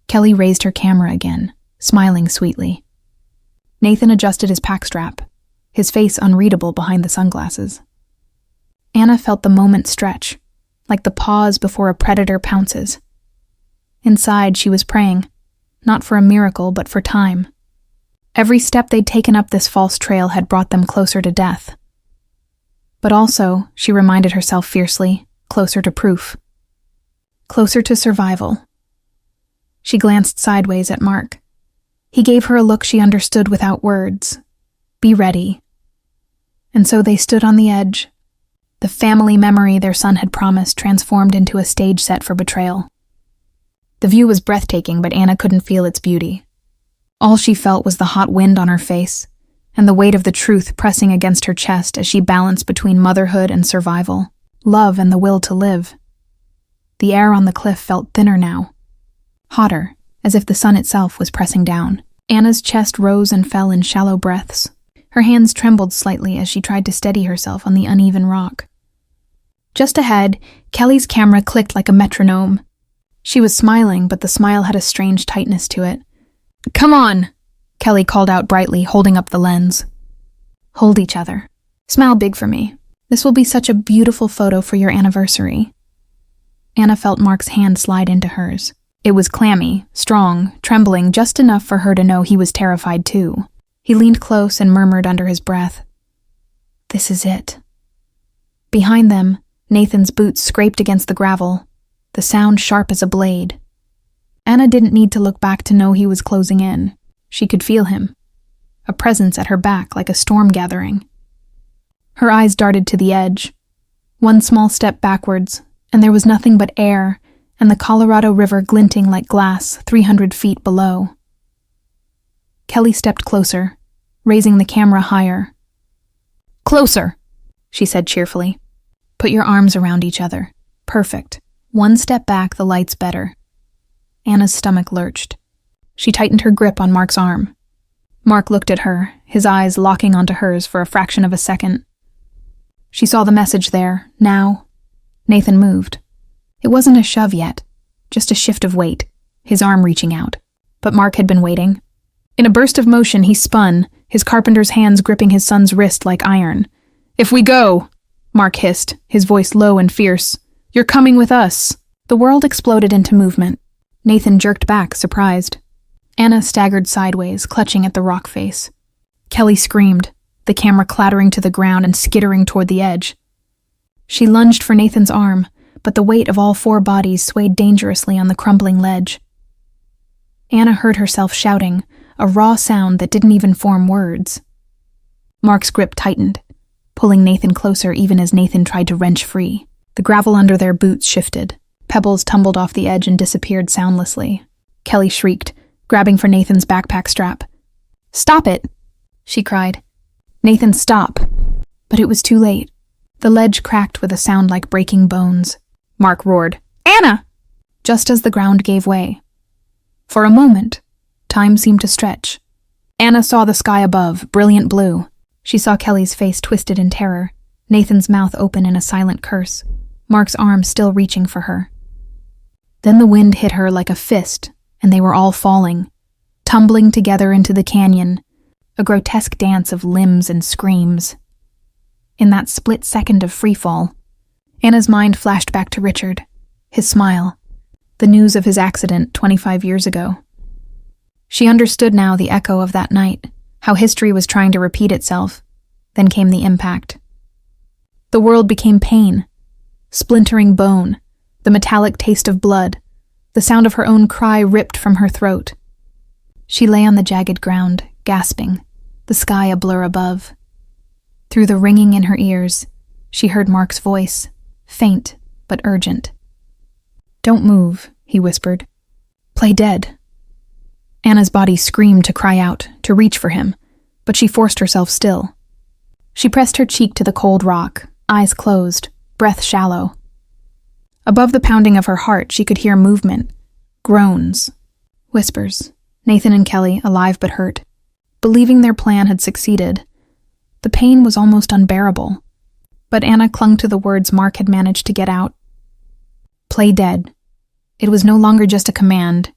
[SPEAKER 1] Kelly raised her camera again, smiling sweetly. Nathan adjusted his pack strap, his face unreadable behind the sunglasses. Anna felt the moment stretch, like the pause before a predator pounces. Inside, she was praying, not for a miracle, but for time. Every step they'd taken up this false trail had brought them closer to death. But also, she reminded herself fiercely, closer to proof. Closer to survival. She glanced sideways at Mark. He gave her a look she understood without words. Be ready. And so they stood on the edge. The family memory their son had promised transformed into a stage set for betrayal. The view was breathtaking, but Anna couldn't feel its beauty. All she felt was the hot wind on her face, and the weight of the truth pressing against her chest as she balanced between motherhood and survival, love and the will to live. The air on the cliff felt thinner now, hotter, as if the sun itself was pressing down. Anna's chest rose and fell in shallow breaths. Her hands trembled slightly as she tried to steady herself on the uneven rock. Just ahead, Kelly's camera clicked like a metronome. She was smiling, but the smile had a strange tightness to it. "Come on," Kelly called out brightly, holding up the lens. "Hold each other. Smile big for me. This will be such a beautiful photo for your anniversary." Anna felt Mark's hand slide into hers. It was clammy, strong, trembling just enough for her to know he was terrified too. He leaned close and murmured under his breath, "This is it." Behind them, Nathan's boots scraped against the gravel, the sound sharp as a blade. Anna didn't need to look back to know he was closing in. She could feel him, a presence at her back like a storm gathering. Her eyes darted to the edge. One small step backwards, and there was nothing but air and the Colorado River glinting like glass 300 feet below. Kelly stepped closer, raising the camera higher. "Closer," she said cheerfully. "Put your arms around each other. Perfect. One step back, the light's better." Anna's stomach lurched. She tightened her grip on Mark's arm. Mark looked at her, his eyes locking onto hers for a fraction of a second. She saw the message there, now. Nathan moved. It wasn't a shove yet, just a shift of weight, his arm reaching out. But Mark had been waiting. In a burst of motion, he spun, his carpenter's hands gripping his son's wrist like iron. "If we go," Mark hissed, his voice low and fierce, "you're coming with us." The world exploded into movement. Nathan jerked back, surprised. Anna staggered sideways, clutching at the rock face. Kelly screamed, the camera clattering to the ground and skittering toward the edge. She lunged for Nathan's arm, but the weight of all four bodies swayed dangerously on the crumbling ledge. Anna heard herself shouting, a raw sound that didn't even form words. Mark's grip tightened, pulling Nathan closer even as Nathan tried to wrench free. The gravel under their boots shifted. Pebbles tumbled off the edge and disappeared soundlessly. Kelly shrieked, grabbing for Nathan's backpack strap. "Stop it!" she cried. "Nathan, stop!" But it was too late. The ledge cracked with a sound like breaking bones. Mark roared, "Anna!" just as the ground gave way. For a moment, time seemed to stretch. Anna saw the sky above, brilliant blue. She saw Kelly's face twisted in terror, Nathan's mouth open in a silent curse, Mark's arm still reaching for her. Then the wind hit her like a fist, and they were all falling. tumbling together into the canyon, a grotesque dance of limbs and screams. In that split second of freefall, Anna's mind flashed back to Richard, his smile, the news of his accident 25 years ago. She understood now the echo of that night, how history was trying to repeat itself. Then came the impact. The world became pain, splintering bone, the metallic taste of blood, the sound of her own cry ripped from her throat. She lay on the jagged ground, gasping, the sky a blur above. Through the ringing in her ears, she heard Mark's voice, faint but urgent. "Don't move," he whispered. "Play dead." Anna's body screamed to cry out, to reach for him, but she forced herself still. She pressed her cheek to the cold rock, eyes closed, breath shallow. Above the pounding of her heart, she could hear movement, groans, whispers. Nathan and Kelly, alive but hurt, believing their plan had succeeded. The pain was almost unbearable, but Anna clung to the words Mark had managed to get out. Play dead. It was no longer just a command,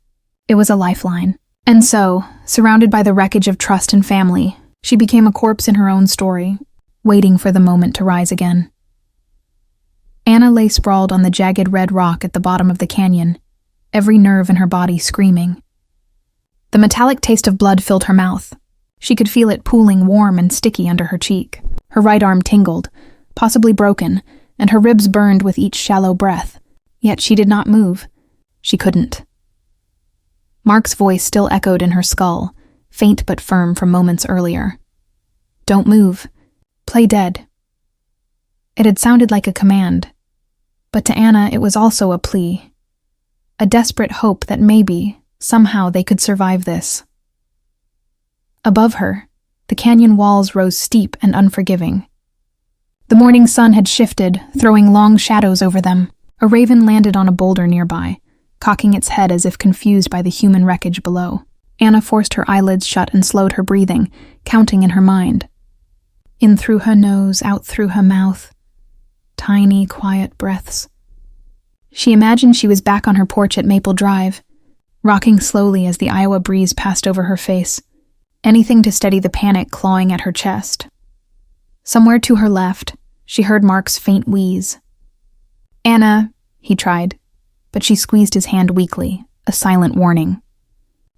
[SPEAKER 1] it was a lifeline. And so, surrounded by the wreckage of trust and family, she became a corpse in her own story, waiting for the moment to rise again. Anna lay sprawled on the jagged red rock at the bottom of the canyon, every nerve in her body screaming. The metallic taste of blood filled her mouth. She could feel it pooling warm and sticky under her cheek. Her right arm tingled, possibly broken, and her ribs burned with each shallow breath. Yet she did not move. She couldn't. Mark's voice still echoed in her skull, faint but firm from moments earlier. "Don't move. Play dead." It had sounded like a command, but to Anna it was also a plea, a desperate hope that maybe, somehow they could survive this. Above her, the canyon walls rose steep and unforgiving. The morning sun had shifted, throwing long shadows over them. A raven landed on a boulder nearby, cocking its head as if confused by the human wreckage below. Anna forced her eyelids shut and slowed her breathing, counting in her mind. In through her nose, out through her mouth. Tiny, quiet breaths. She imagined she was back on her porch at Maple Drive, rocking slowly as the Iowa breeze passed over her face, anything to steady the panic clawing at her chest. Somewhere to her left, she heard Mark's faint wheeze. "Anna," he tried, but she squeezed his hand weakly, a silent warning.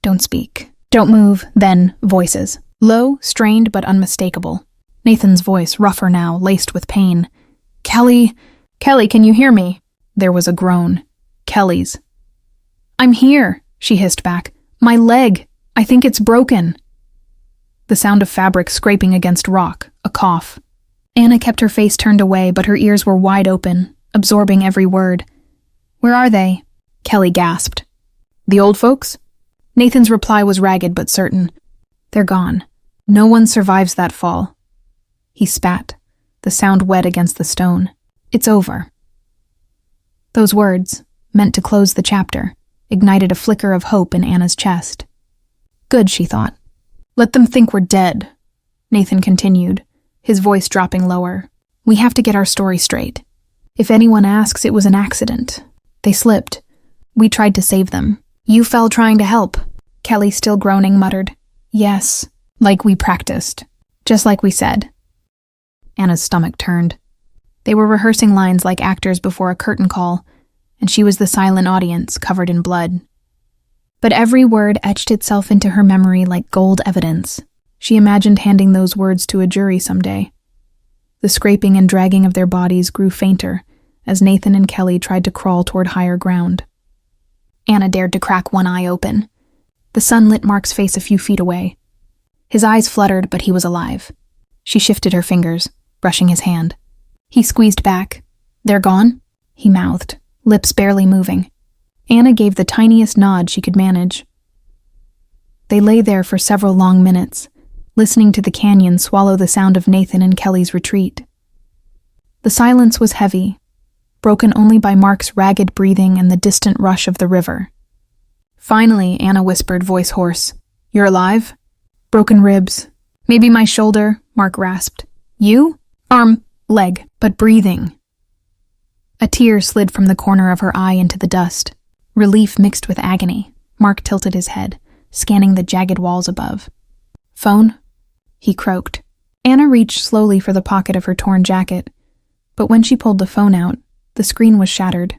[SPEAKER 1] "Don't speak. Don't move." Then, voices. Low, strained, but unmistakable. Nathan's voice, rougher now, laced with pain. "Kelly, can you hear me?" There was a groan. Kelly's. "I'm here," she hissed back. "My leg. I think it's broken." The sound of fabric scraping against rock, a cough. Anna kept her face turned away, but her ears were wide open, absorbing every word. "Where are they?" Kelly gasped. "The old folks?" Nathan's reply was ragged but certain. "They're gone. No one survives that fall." He spat, the sound wet against the stone. "It's over." Those words, meant to close the chapter, ignited a flicker of hope in Anna's chest. Good, she thought. "Let them think we're dead," Nathan continued, his voice dropping lower. "We have to get our story straight. If anyone asks, it was an accident. They slipped. We tried to save them. You fell trying to help." Kelly, still groaning, muttered, "Yes, like we practiced. Just like we said." Anna's stomach turned. They were rehearsing lines like actors before a curtain call, and she was the silent audience, covered in blood. But every word etched itself into her memory like gold evidence. She imagined handing those words to a jury someday. The scraping and dragging of their bodies grew fainter as Nathan and Kelly tried to crawl toward higher ground. Anna dared to crack one eye open. The sun lit Mark's face a few feet away. His eyes fluttered, but he was alive. She shifted her fingers, brushing his hand. He squeezed back. "They're gone?" he mouthed, lips barely moving. Anna gave the tiniest nod she could manage. They lay there for several long minutes, listening to the canyon swallow the sound of Nathan and Kelly's retreat. The silence was heavy, broken only by Mark's ragged breathing and the distant rush of the river. Finally, Anna whispered, voice hoarse, "You're alive?" "Broken ribs. Maybe my shoulder," Mark rasped. "You?" "Arm, leg, but breathing." A tear slid from the corner of her eye into the dust. Relief mixed with agony. Mark tilted his head, scanning the jagged walls above. "Phone?" he croaked. Anna reached slowly for the pocket of her torn jacket, but when she pulled the phone out, the screen was shattered,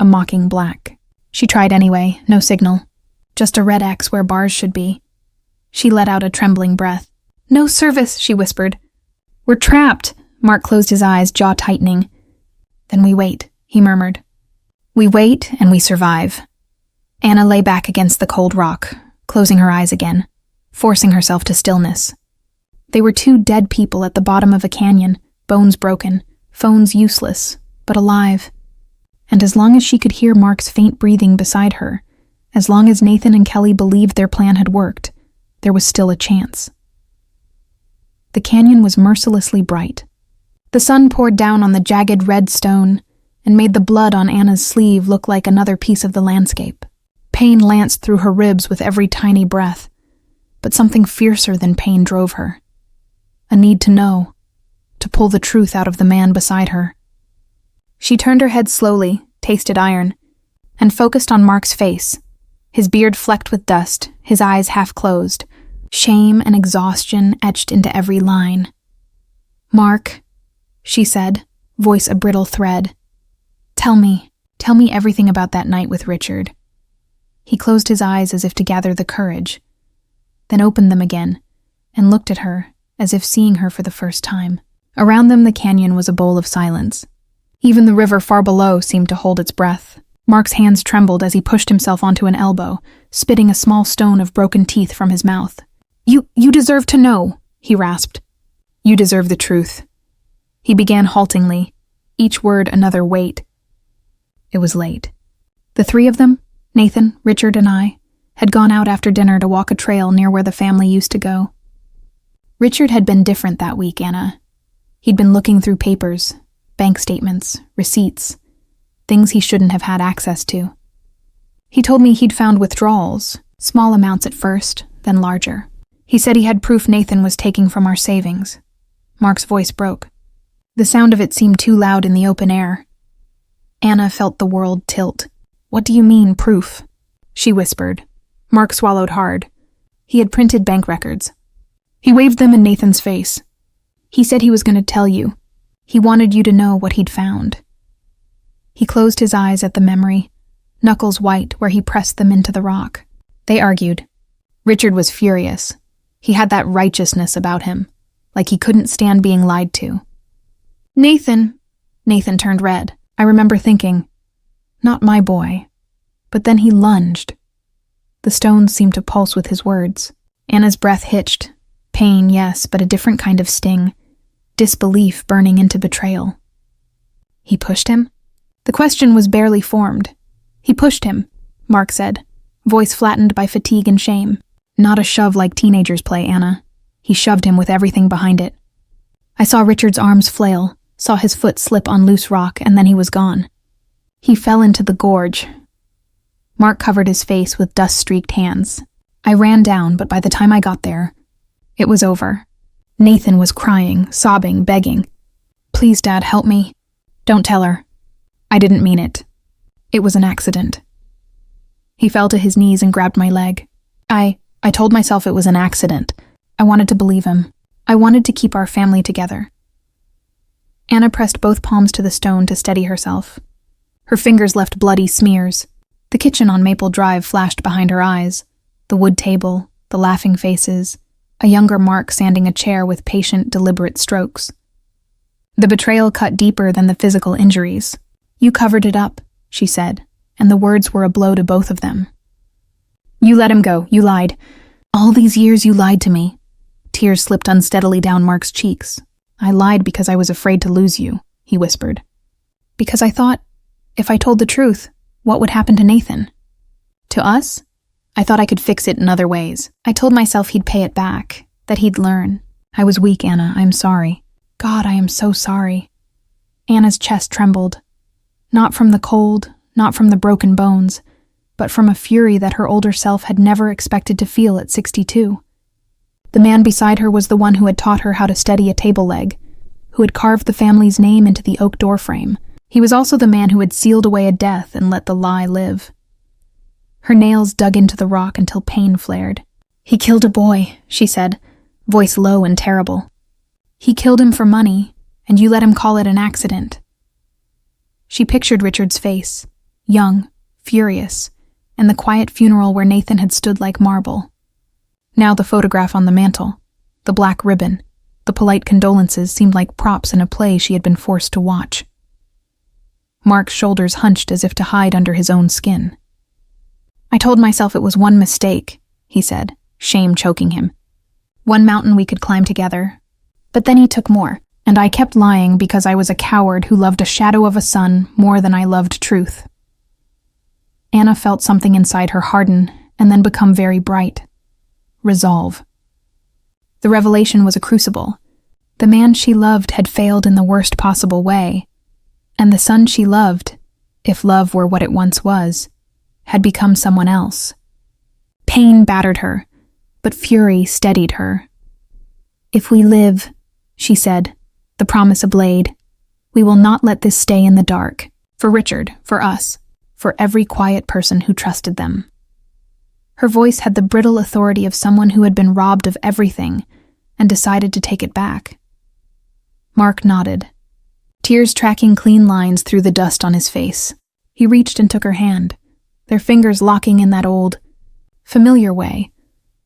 [SPEAKER 1] a mocking black. She tried anyway, no signal. Just a red X where bars should be. She let out a trembling breath. "No service," she whispered. "We're trapped." Mark closed his eyes, jaw tightening. "Then we wait," he murmured. "We wait and we survive." Anna lay back against the cold rock, closing her eyes again, forcing herself to stillness. They were two dead people at the bottom of a canyon, bones broken, phones useless, but alive. And as long as she could hear Mark's faint breathing beside her, as long as Nathan and Kelly believed their plan had worked, there was still a chance. The canyon was mercilessly bright. The sun poured down on the jagged red stone and made the blood on Anna's sleeve look like another piece of the landscape. Pain lanced through her ribs with every tiny breath, but something fiercer than pain drove her. A need to know, to pull the truth out of the man beside her. She turned her head slowly, tasted iron, and focused on Mark's face, his beard flecked with dust, his eyes half closed, shame and exhaustion etched into every line. "Mark," she said, voice a brittle thread. Tell me everything about that night with Richard." He closed his eyes as if to gather the courage, then opened them again, and looked at her as if seeing her for the first time. Around them the canyon was a bowl of silence. Even the river far below seemed to hold its breath. Mark's hands trembled as he pushed himself onto an elbow, spitting a small stone of broken teeth from his mouth. You deserve to know," he rasped. "You deserve the truth." He began haltingly, each word another weight. It was late. The three of them, Nathan, Richard, and I, had gone out after dinner to walk a trail near where the family used to go. Richard had been different that week, Anna. He'd been looking through papers, bank statements, receipts, things he shouldn't have had access to. He told me he'd found withdrawals, small amounts at first, then larger. He said he had proof Nathan was taking from our savings. Mark's voice broke. The sound of it seemed too loud in the open air. Anna felt the world tilt. "What do you mean, proof?" she whispered. Mark swallowed hard. He had printed bank records. He waved them in Nathan's face. "He said he was going to tell you. He wanted you to know what he'd found." He closed his eyes at the memory, knuckles white where he pressed them into the rock. They argued. Richard was furious. He had that righteousness about him, like he couldn't stand being lied to. Nathan turned red. I remember thinking, not my boy. But then he lunged. The stones seemed to pulse with his words. Anna's breath hitched. Pain, yes, but a different kind of sting. Disbelief burning into betrayal. He pushed him? The question was barely formed. "He pushed him," Mark said, voice flattened by fatigue and shame. "Not a shove like teenagers play, Anna. He shoved him with everything behind it." I saw Richard's arms flail, saw his foot slip on loose rock, and then he was gone. He fell into the gorge. Mark covered his face with dust-streaked hands. I ran down, but by the time I got there, it was over. Nathan was crying, sobbing, begging. "Please, Dad, help me. Don't tell her. I didn't mean it. It was an accident." He fell to his knees and grabbed my leg. I told myself it was an accident. I wanted to believe him. I wanted to keep our family together. Anna pressed both palms to the stone to steady herself. Her fingers left bloody smears. The kitchen on Maple Drive flashed behind her eyes. The wood table, the laughing faces, a younger Mark sanding a chair with patient, deliberate strokes. The betrayal cut deeper than the physical injuries. "You covered it up," she said, and the words were a blow to both of them. "You let him go. You lied. All these years you lied to me." Tears slipped unsteadily down Mark's cheeks. "I lied because I was afraid to lose you," he whispered. "Because I thought, if I told the truth, what would happen to Nathan? To us? I thought I could fix it in other ways. I told myself he'd pay it back, that he'd learn. I was weak, Anna. I'm sorry. God, I am so sorry." Anna's chest trembled. Not from the cold, not from the broken bones, but from a fury that her older self had never expected to feel at 62. The man beside her was the one who had taught her how to steady a table leg, who had carved the family's name into the oak doorframe. He was also the man who had sealed away a death and let the lie live. Her nails dug into the rock until pain flared. "He killed a boy," she said, voice low and terrible. "He killed him for money, and you let him call it an accident." She pictured Richard's face, young, furious, and the quiet funeral where Nathan had stood like marble. Now the photograph on the mantel, the black ribbon, the polite condolences seemed like props in a play she had been forced to watch. Mark's shoulders hunched as if to hide under his own skin. "I told myself it was one mistake," he said, shame choking him. "One mountain we could climb together. But then he took more, and I kept lying because I was a coward who loved a shadow of a sun more than I loved truth." Anna felt something inside her harden and then become very bright. Resolve. The revelation was a crucible. The man she loved had failed in the worst possible way, and the son she loved, if love were what it once was, had become someone else. Pain battered her, but fury steadied her. "If we live," she said, the promise ablaze, "we will not let this stay in the dark. For Richard, for us, for every quiet person who trusted them." Her voice had the brittle authority of someone who had been robbed of everything and decided to take it back. Mark nodded, tears tracking clean lines through the dust on his face. He reached and took her hand, their fingers locking in that old, familiar way,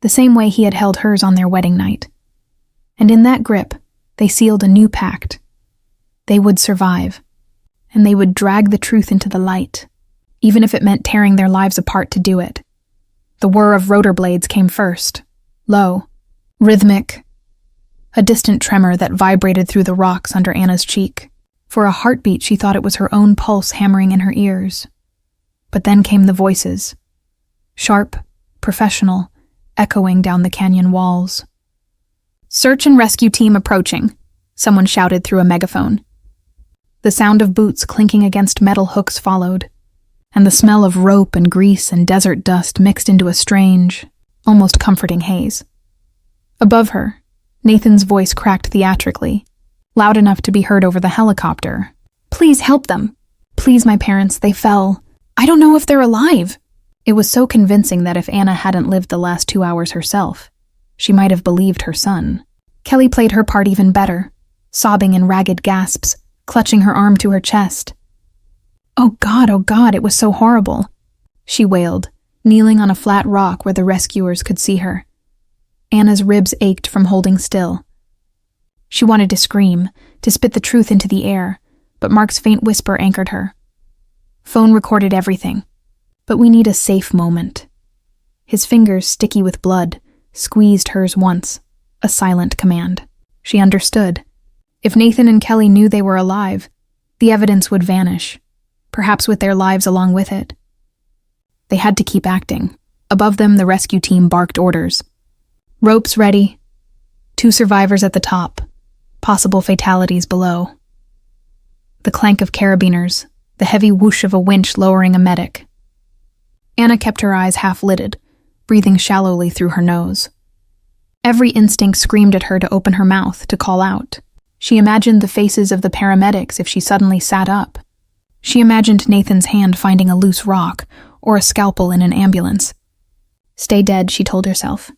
[SPEAKER 1] the same way he had held hers on their wedding night. And in that grip, they sealed a new pact. They would survive, and they would drag the truth into the light, even if it meant tearing their lives apart to do it. The whir of rotor blades came first, low, rhythmic, a distant tremor that vibrated through the rocks under Anna's cheek. For a heartbeat, she thought it was her own pulse hammering in her ears. But then came the voices, sharp, professional, echoing down the canyon walls. "Search and rescue team approaching," someone shouted through a megaphone. The sound of boots clinking against metal hooks followed, and the smell of rope and grease and desert dust mixed into a strange, almost comforting haze. Above her, Nathan's voice cracked theatrically, loud enough to be heard over the helicopter. "Please help them. Please, my parents, they fell. I don't know if they're alive." It was so convincing that if Anna hadn't lived the last 2 hours herself, she might have believed her son. Kelly played her part even better, sobbing in ragged gasps, clutching her arm to her chest. Oh God, it was so horrible," she wailed, kneeling on a flat rock where the rescuers could see her. Anna's ribs ached from holding still. She wanted to scream, to spit the truth into the air, but Mark's faint whisper anchored her. "Phone recorded everything, but we need a safe moment." His fingers, sticky with blood, squeezed hers once, a silent command. She understood. If Nathan and Kelly knew they were alive, the evidence would vanish, perhaps with their lives along with it. They had to keep acting. Above them, the rescue team barked orders. Ropes ready. 2 survivors at the top. Possible fatalities below. The clank of carabiners, the heavy whoosh of a winch lowering a medic. Anna kept her eyes half-lidded, breathing shallowly through her nose. Every instinct screamed at her to open her mouth, to call out. She imagined the faces of the paramedics if she suddenly sat up. She imagined Nathan's hand finding a loose rock, or a scalpel in an ambulance. Stay dead, she told herself.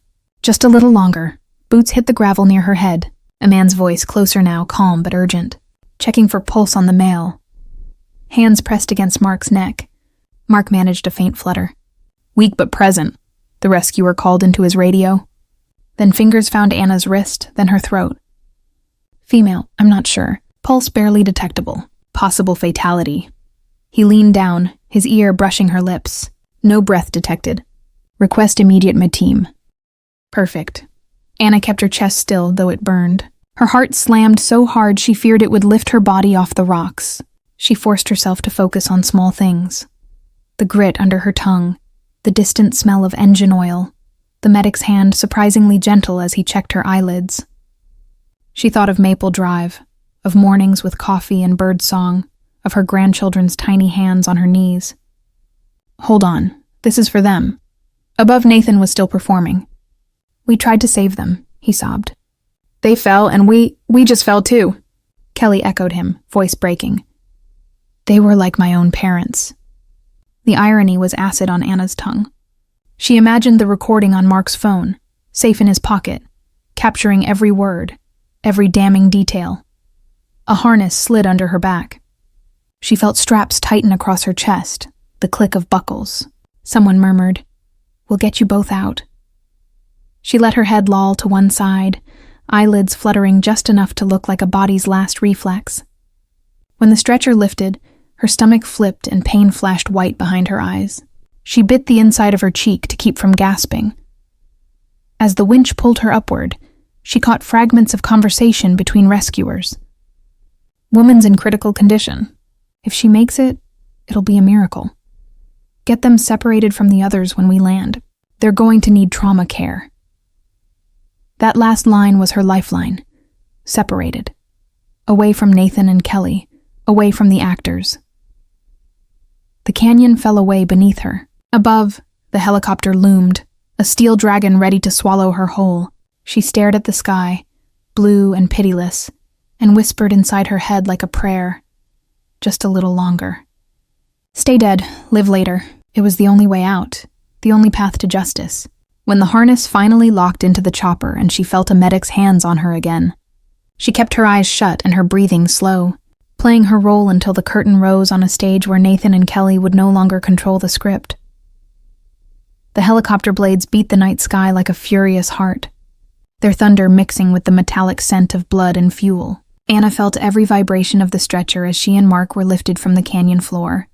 [SPEAKER 1] Just a little longer. Boots hit the gravel near her head, a man's voice closer now, calm but urgent, checking for pulse on the male. Hands pressed against Mark's neck. Mark managed a faint flutter. "Weak but present," the rescuer called into his radio. Then fingers found Anna's wrist, then her throat. "Female, I'm not sure. Pulse barely detectable. Possible fatality." He leaned down, his ear brushing her lips. No breath detected. "Request immediate med-team." Perfect. Anna kept her chest still, though it burned. Her heart slammed so hard she feared it would lift her body off the rocks. She forced herself to focus on small things. The grit under her tongue, the distant smell of engine oil, the medic's hand surprisingly gentle as he checked her eyelids. She thought of Maple Drive, of mornings with coffee and bird song, of her grandchildren's tiny hands on her knees. "Hold on, this is for them." Above, Nathan was still performing. "We tried to save them," he sobbed. "They fell, and we just fell too," Kelly echoed him, voice breaking. "They were like my own parents." The irony was acid on Anna's tongue. She imagined the recording on Mark's phone, safe in his pocket, capturing every word, every damning detail. A harness slid under her back. She felt straps tighten across her chest, the click of buckles. Someone murmured, "We'll get you both out." She let her head loll to one side, eyelids fluttering just enough to look like a body's last reflex. When the stretcher lifted, her stomach flipped and pain flashed white behind her eyes. She bit the inside of her cheek to keep from gasping. As the winch pulled her upward, she caught fragments of conversation between rescuers. "Woman's in critical condition. If she makes it, it'll be a miracle. Get them separated from the others when we land. They're going to need trauma care." That last line was her lifeline. Separated. Away from Nathan and Kelly. Away from the actors. The canyon fell away beneath her. Above, the helicopter loomed, a steel dragon ready to swallow her whole. She stared at the sky, blue and pitiless, and whispered inside her head like a prayer. Just a little longer. Stay dead, live later. It was the only way out, the only path to justice. When the harness finally locked into the chopper and she felt a medic's hands on her again, she kept her eyes shut and her breathing slow, playing her role until the curtain rose on a stage where Nathan and Kelly would no longer control the script. The helicopter blades beat the night sky like a furious heart, their thunder mixing with the metallic scent of blood and fuel. Anna felt every vibration of the stretcher as she and Mark were lifted from the canyon floor,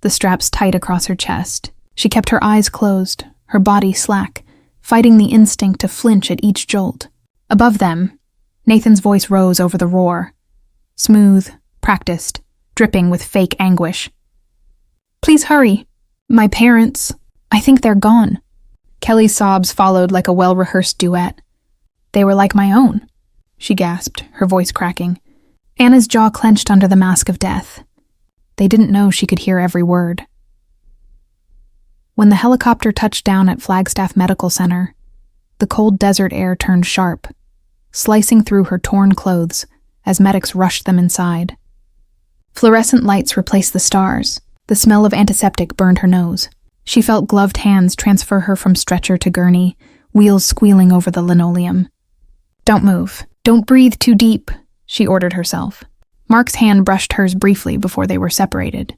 [SPEAKER 1] the straps tight across her chest. She kept her eyes closed, her body slack, fighting the instinct to flinch at each jolt. Above them, Nathan's voice rose over the roar, smooth, practiced, dripping with fake anguish. "Please hurry. My parents, I think they're gone." Kelly's sobs followed like a well-rehearsed duet. "They were like my own," she gasped, her voice cracking. Anna's jaw clenched under the mask of death. They didn't know she could hear every word. When the helicopter touched down at Flagstaff Medical Center, the cold desert air turned sharp, slicing through her torn clothes as medics rushed them inside. Fluorescent lights replaced the stars. The smell of antiseptic burned her nose. She felt gloved hands transfer her from stretcher to gurney, wheels squealing over the linoleum. "Don't move. Don't breathe too deep," she ordered herself. Mark's hand brushed hers briefly before they were separated.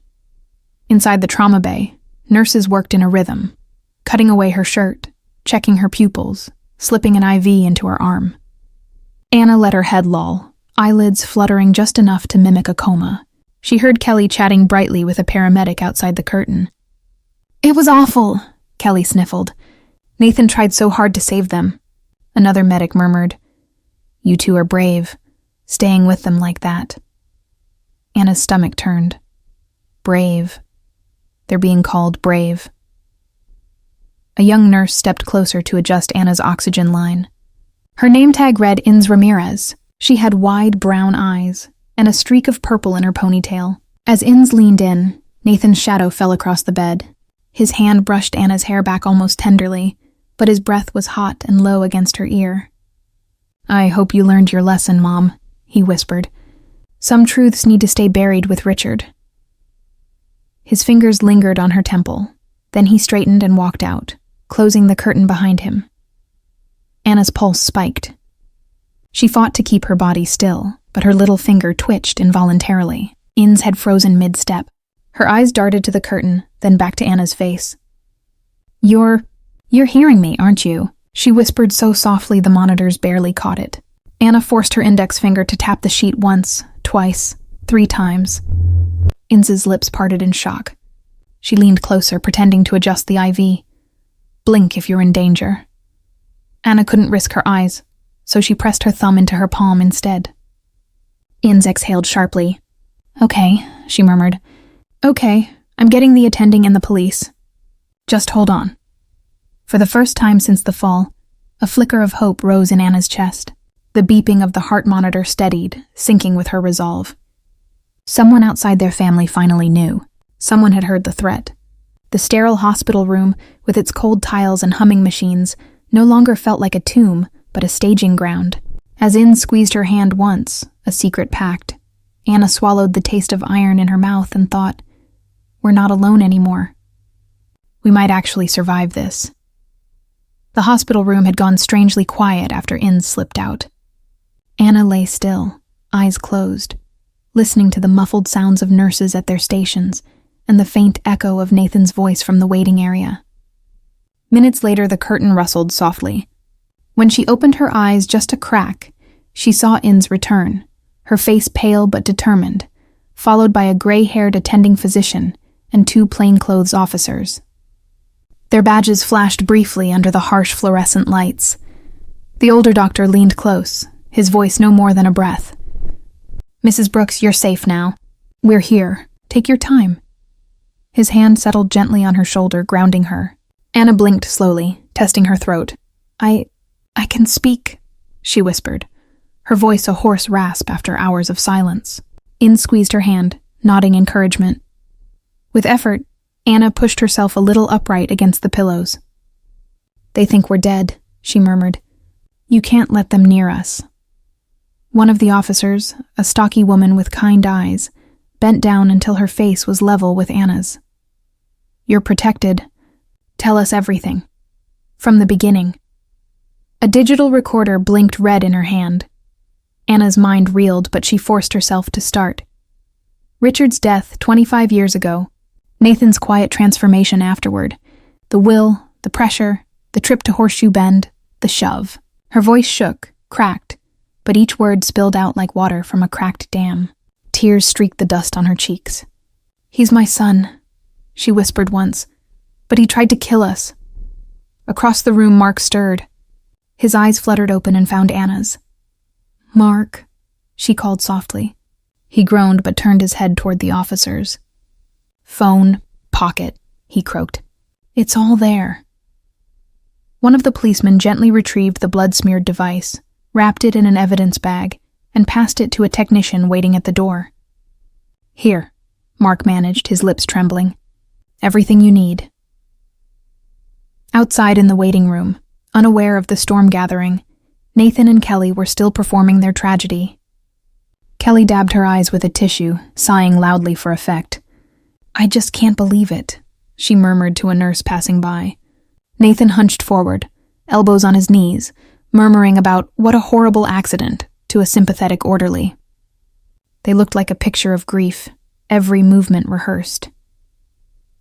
[SPEAKER 1] Inside the trauma bay, nurses worked in a rhythm, cutting away her shirt, checking her pupils, slipping an IV into her arm. Anna let her head loll, eyelids fluttering just enough to mimic a coma. She heard Kelly chatting brightly with a paramedic outside the curtain. "It was awful," Kelly sniffled. "Nathan tried so hard to save them." Another medic murmured, "You two are brave, staying with them like that." Anna's stomach turned. Brave. They're being called brave. A young nurse stepped closer to adjust Anna's oxygen line. Her name tag read Ins Ramirez. She had wide brown eyes and a streak of purple in her ponytail. As Ins leaned in, Nathan's shadow fell across the bed. His hand brushed Anna's hair back almost tenderly, but his breath was hot and low against her ear. "I hope you learned your lesson, Mom," he whispered. "Some truths need to stay buried with Richard." His fingers lingered on her temple. Then he straightened and walked out, closing the curtain behind him. Anna's pulse spiked. She fought to keep her body still, but her little finger twitched involuntarily. Ins had frozen mid-step. Her eyes darted to the curtain, then back to Anna's face. You're hearing me, aren't you?" she whispered so softly the monitors barely caught it. Anna forced her index finger to tap the sheet once, twice, 3 times. Ins's lips parted in shock. She leaned closer, pretending to adjust the IV. "Blink if you're in danger." Anna couldn't risk her eyes, so she pressed her thumb into her palm instead. Ins exhaled sharply. "Okay," she murmured. "Okay, I'm getting the attending and the police. Just hold on." For the first time since the fall, a flicker of hope rose in Anna's chest. The beeping of the heart monitor steadied, syncing with her resolve. Someone outside their family finally knew. Someone had heard the threat. The sterile hospital room, with its cold tiles and humming machines, no longer felt like a tomb, but a staging ground. As Ins squeezed her hand once, a secret pact, Anna swallowed the taste of iron in her mouth and thought, "We're not alone anymore. We might actually survive this." The hospital room had gone strangely quiet after Inns slipped out. Anna lay still, eyes closed, listening to the muffled sounds of nurses at their stations and the faint echo of Nathan's voice from the waiting area. Minutes later, the curtain rustled softly. When she opened her eyes just a crack, she saw Inns return, her face pale but determined, followed by a gray-haired attending physician and 2 plainclothes officers. Their badges flashed briefly under the harsh fluorescent lights. The older doctor leaned close, his voice no more than a breath. "Mrs. Brooks, you're safe now. We're here. Take your time." His hand settled gently on her shoulder, grounding her. Anna blinked slowly, testing her throat. I can speak," she whispered, her voice a hoarse rasp after hours of silence. Inns squeezed her hand, nodding encouragement. With effort, Anna pushed herself a little upright against the pillows. "They think we're dead," she murmured. "You can't let them near us." One of the officers, a stocky woman with kind eyes, bent down until her face was level with Anna's. "You're protected. Tell us everything. From the beginning." A digital recorder blinked red in her hand. Anna's mind reeled, but she forced herself to start. Richard's death 25 years ago, Nathan's quiet transformation afterward, the will, the pressure, the trip to Horseshoe Bend, the shove. Her voice shook, cracked, but each word spilled out like water from a cracked dam. Tears streaked the dust on her cheeks. "He's my son," she whispered once, "but he tried to kill us." Across the room, Mark stirred. His eyes fluttered open and found Anna's. "Mark," she called softly. He groaned but turned his head toward the officers. "Phone, pocket," he croaked. "It's all there." One of the policemen gently retrieved the blood-smeared device, wrapped it in an evidence bag, and passed it to a technician waiting at the door. "Here," Mark managed, his lips trembling. "Everything you need." Outside in the waiting room, unaware of the storm gathering, Nathan and Kelly were still performing their tragedy. Kelly dabbed her eyes with a tissue, sighing loudly for effect. "I just can't believe it," she murmured to a nurse passing by. Nathan hunched forward, elbows on his knees, murmuring about what a horrible accident to a sympathetic orderly. They looked like a picture of grief, every movement rehearsed.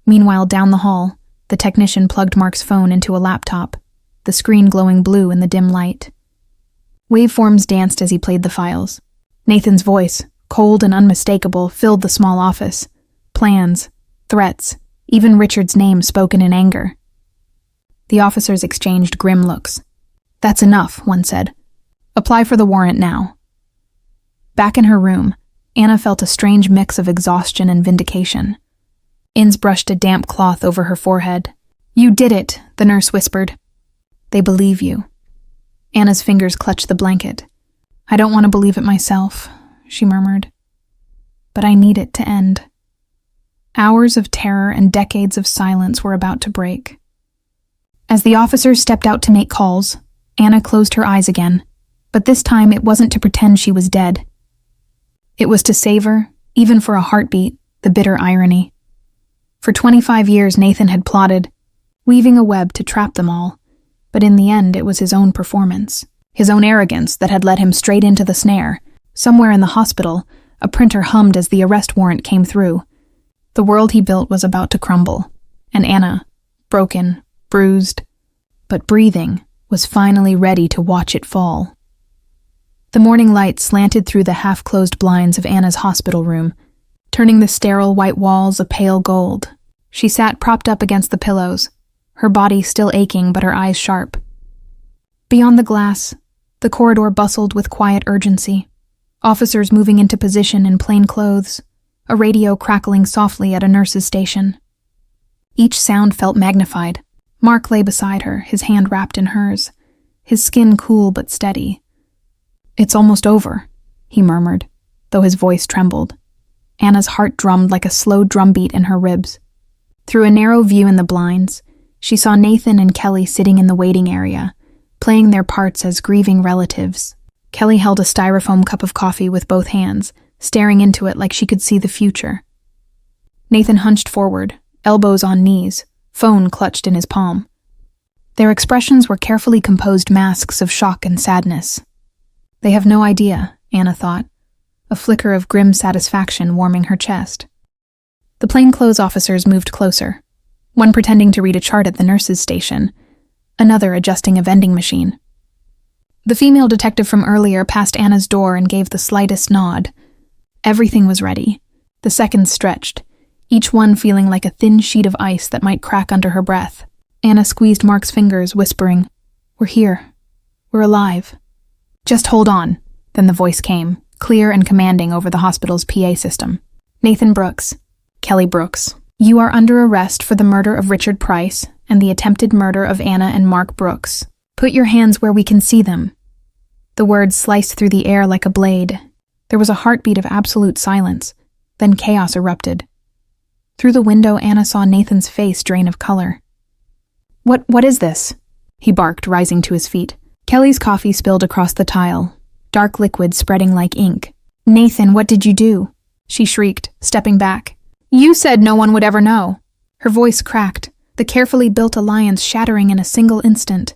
[SPEAKER 1] Meanwhile, down the hall, the technician plugged Mark's phone into a laptop, the screen glowing blue in the dim light. Waveforms danced as he played the files. Nathan's voice, cold and unmistakable, filled the small office. Plans, threats, even Richard's name spoken in anger. The officers exchanged grim looks. "That's enough," one said. "Apply for the warrant now." Back in her room, Anna felt a strange mix of exhaustion and vindication. Inns brushed a damp cloth over her forehead. "You did it," the nurse whispered. "They believe you." Anna's fingers clutched the blanket. "I don't want to believe it myself," she murmured. "But I need it to end." Hours of terror and decades of silence were about to break. As the officers stepped out to make calls, Anna closed her eyes again, but this time it wasn't to pretend she was dead. It was to savor, even for a heartbeat, the bitter irony. For 25 years Nathan had plotted, weaving a web to trap them all, but in the end it was his own performance, his own arrogance that had led him straight into the snare. Somewhere in the hospital, a printer hummed as the arrest warrant came through. The world he built was about to crumble, and Anna, broken, bruised, but breathing, was finally ready to watch it fall. The morning light slanted through the half-closed blinds of Anna's hospital room, turning the sterile white walls a pale gold. She sat propped up against the pillows, her body still aching but her eyes sharp. Beyond the glass, the corridor bustled with quiet urgency, officers moving into position in plain clothes, a radio crackling softly at a nurse's station. Each sound felt magnified. Mark lay beside her, his hand wrapped in hers, his skin cool but steady. "It's almost over," he murmured, though his voice trembled. Anna's heart drummed like a slow drumbeat in her ribs. Through a narrow view in the blinds, she saw Nathan and Kelly sitting in the waiting area, playing their parts as grieving relatives. Kelly held a styrofoam cup of coffee with both hands, staring into it like she could see the future. Nathan hunched forward, elbows on knees, phone clutched in his palm. Their expressions were carefully composed masks of shock and sadness. They have no idea, Anna thought, a flicker of grim satisfaction warming her chest. The plainclothes officers moved closer, one pretending to read a chart at the nurse's station, another adjusting a vending machine. The female detective from earlier passed Anna's door and gave the slightest nod. Everything was ready. The seconds stretched, each one feeling like a thin sheet of ice that might crack under her breath. Anna squeezed Mark's fingers, whispering, "We're here. We're alive." "Just hold on." Then the voice came, clear and commanding over the hospital's PA system. "Nathan Brooks, Kelly Brooks, you are under arrest for the murder of Richard Price and the attempted murder of Anna and Mark Brooks. Put your hands where we can see them." The words sliced through the air like a blade. There was a heartbeat of absolute silence. Then chaos erupted. Through the window, Anna saw Nathan's face drain of color. What is this?" he barked, rising to his feet. Kelly's coffee spilled across the tile, dark liquid spreading like ink. "Nathan, what did you do?" she shrieked, stepping back. "You said no one would ever know." Her voice cracked, the carefully built alliance shattering in a single instant.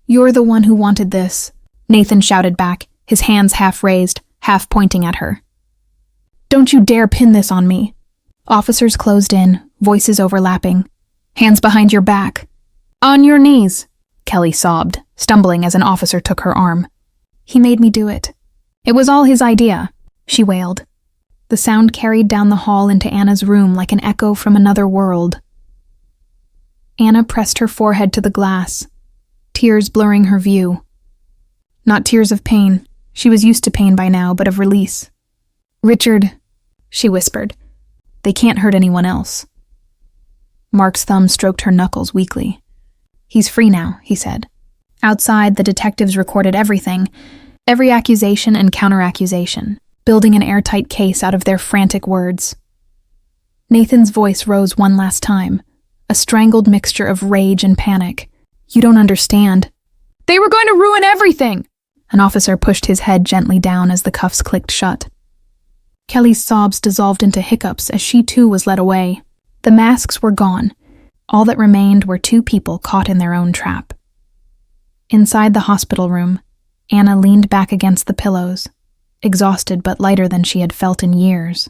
[SPEAKER 1] "You're the one who wanted this," Nathan shouted back, his hands half raised, half pointing at her. "Don't you dare pin this on me." Officers closed in, voices overlapping. "Hands behind your back." "On your knees," Kelly sobbed, stumbling as an officer took her arm. "He made me do it. It was all his idea," she wailed. The sound carried down the hall into Anna's room like an echo from another world. Anna pressed her forehead to the glass, tears blurring her view. Not tears of pain. She was used to pain by now, but of release. "Richard," she whispered. "They can't hurt anyone else." Mark's thumb stroked her knuckles weakly. "He's free now," he said. Outside, the detectives recorded everything, every accusation and counter-accusation, building an airtight case out of their frantic words. Nathan's voice rose one last time, a strangled mixture of rage and panic. "You don't understand. They were going to ruin everything!" An officer pushed his head gently down as the cuffs clicked shut. Kelly's sobs dissolved into hiccups as she too was led away. The masks were gone. All that remained were two people caught in their own trap. Inside the hospital room, Anna leaned back against the pillows, exhausted but lighter than she had felt in years.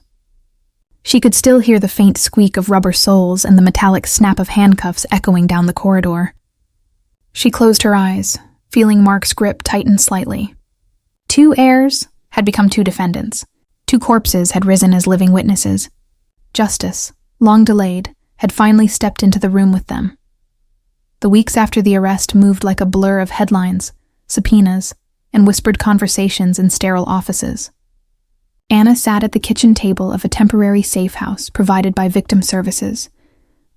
[SPEAKER 1] She could still hear the faint squeak of rubber soles and the metallic snap of handcuffs echoing down the corridor. She closed her eyes, feeling Mark's grip tighten slightly. Two heirs had become two defendants. Two corpses had risen as living witnesses. Justice, long delayed, had finally stepped into the room with them. The weeks after the arrest moved like a blur of headlines, subpoenas, and whispered conversations in sterile offices. Anna sat at the kitchen table of a temporary safe house provided by Victim Services,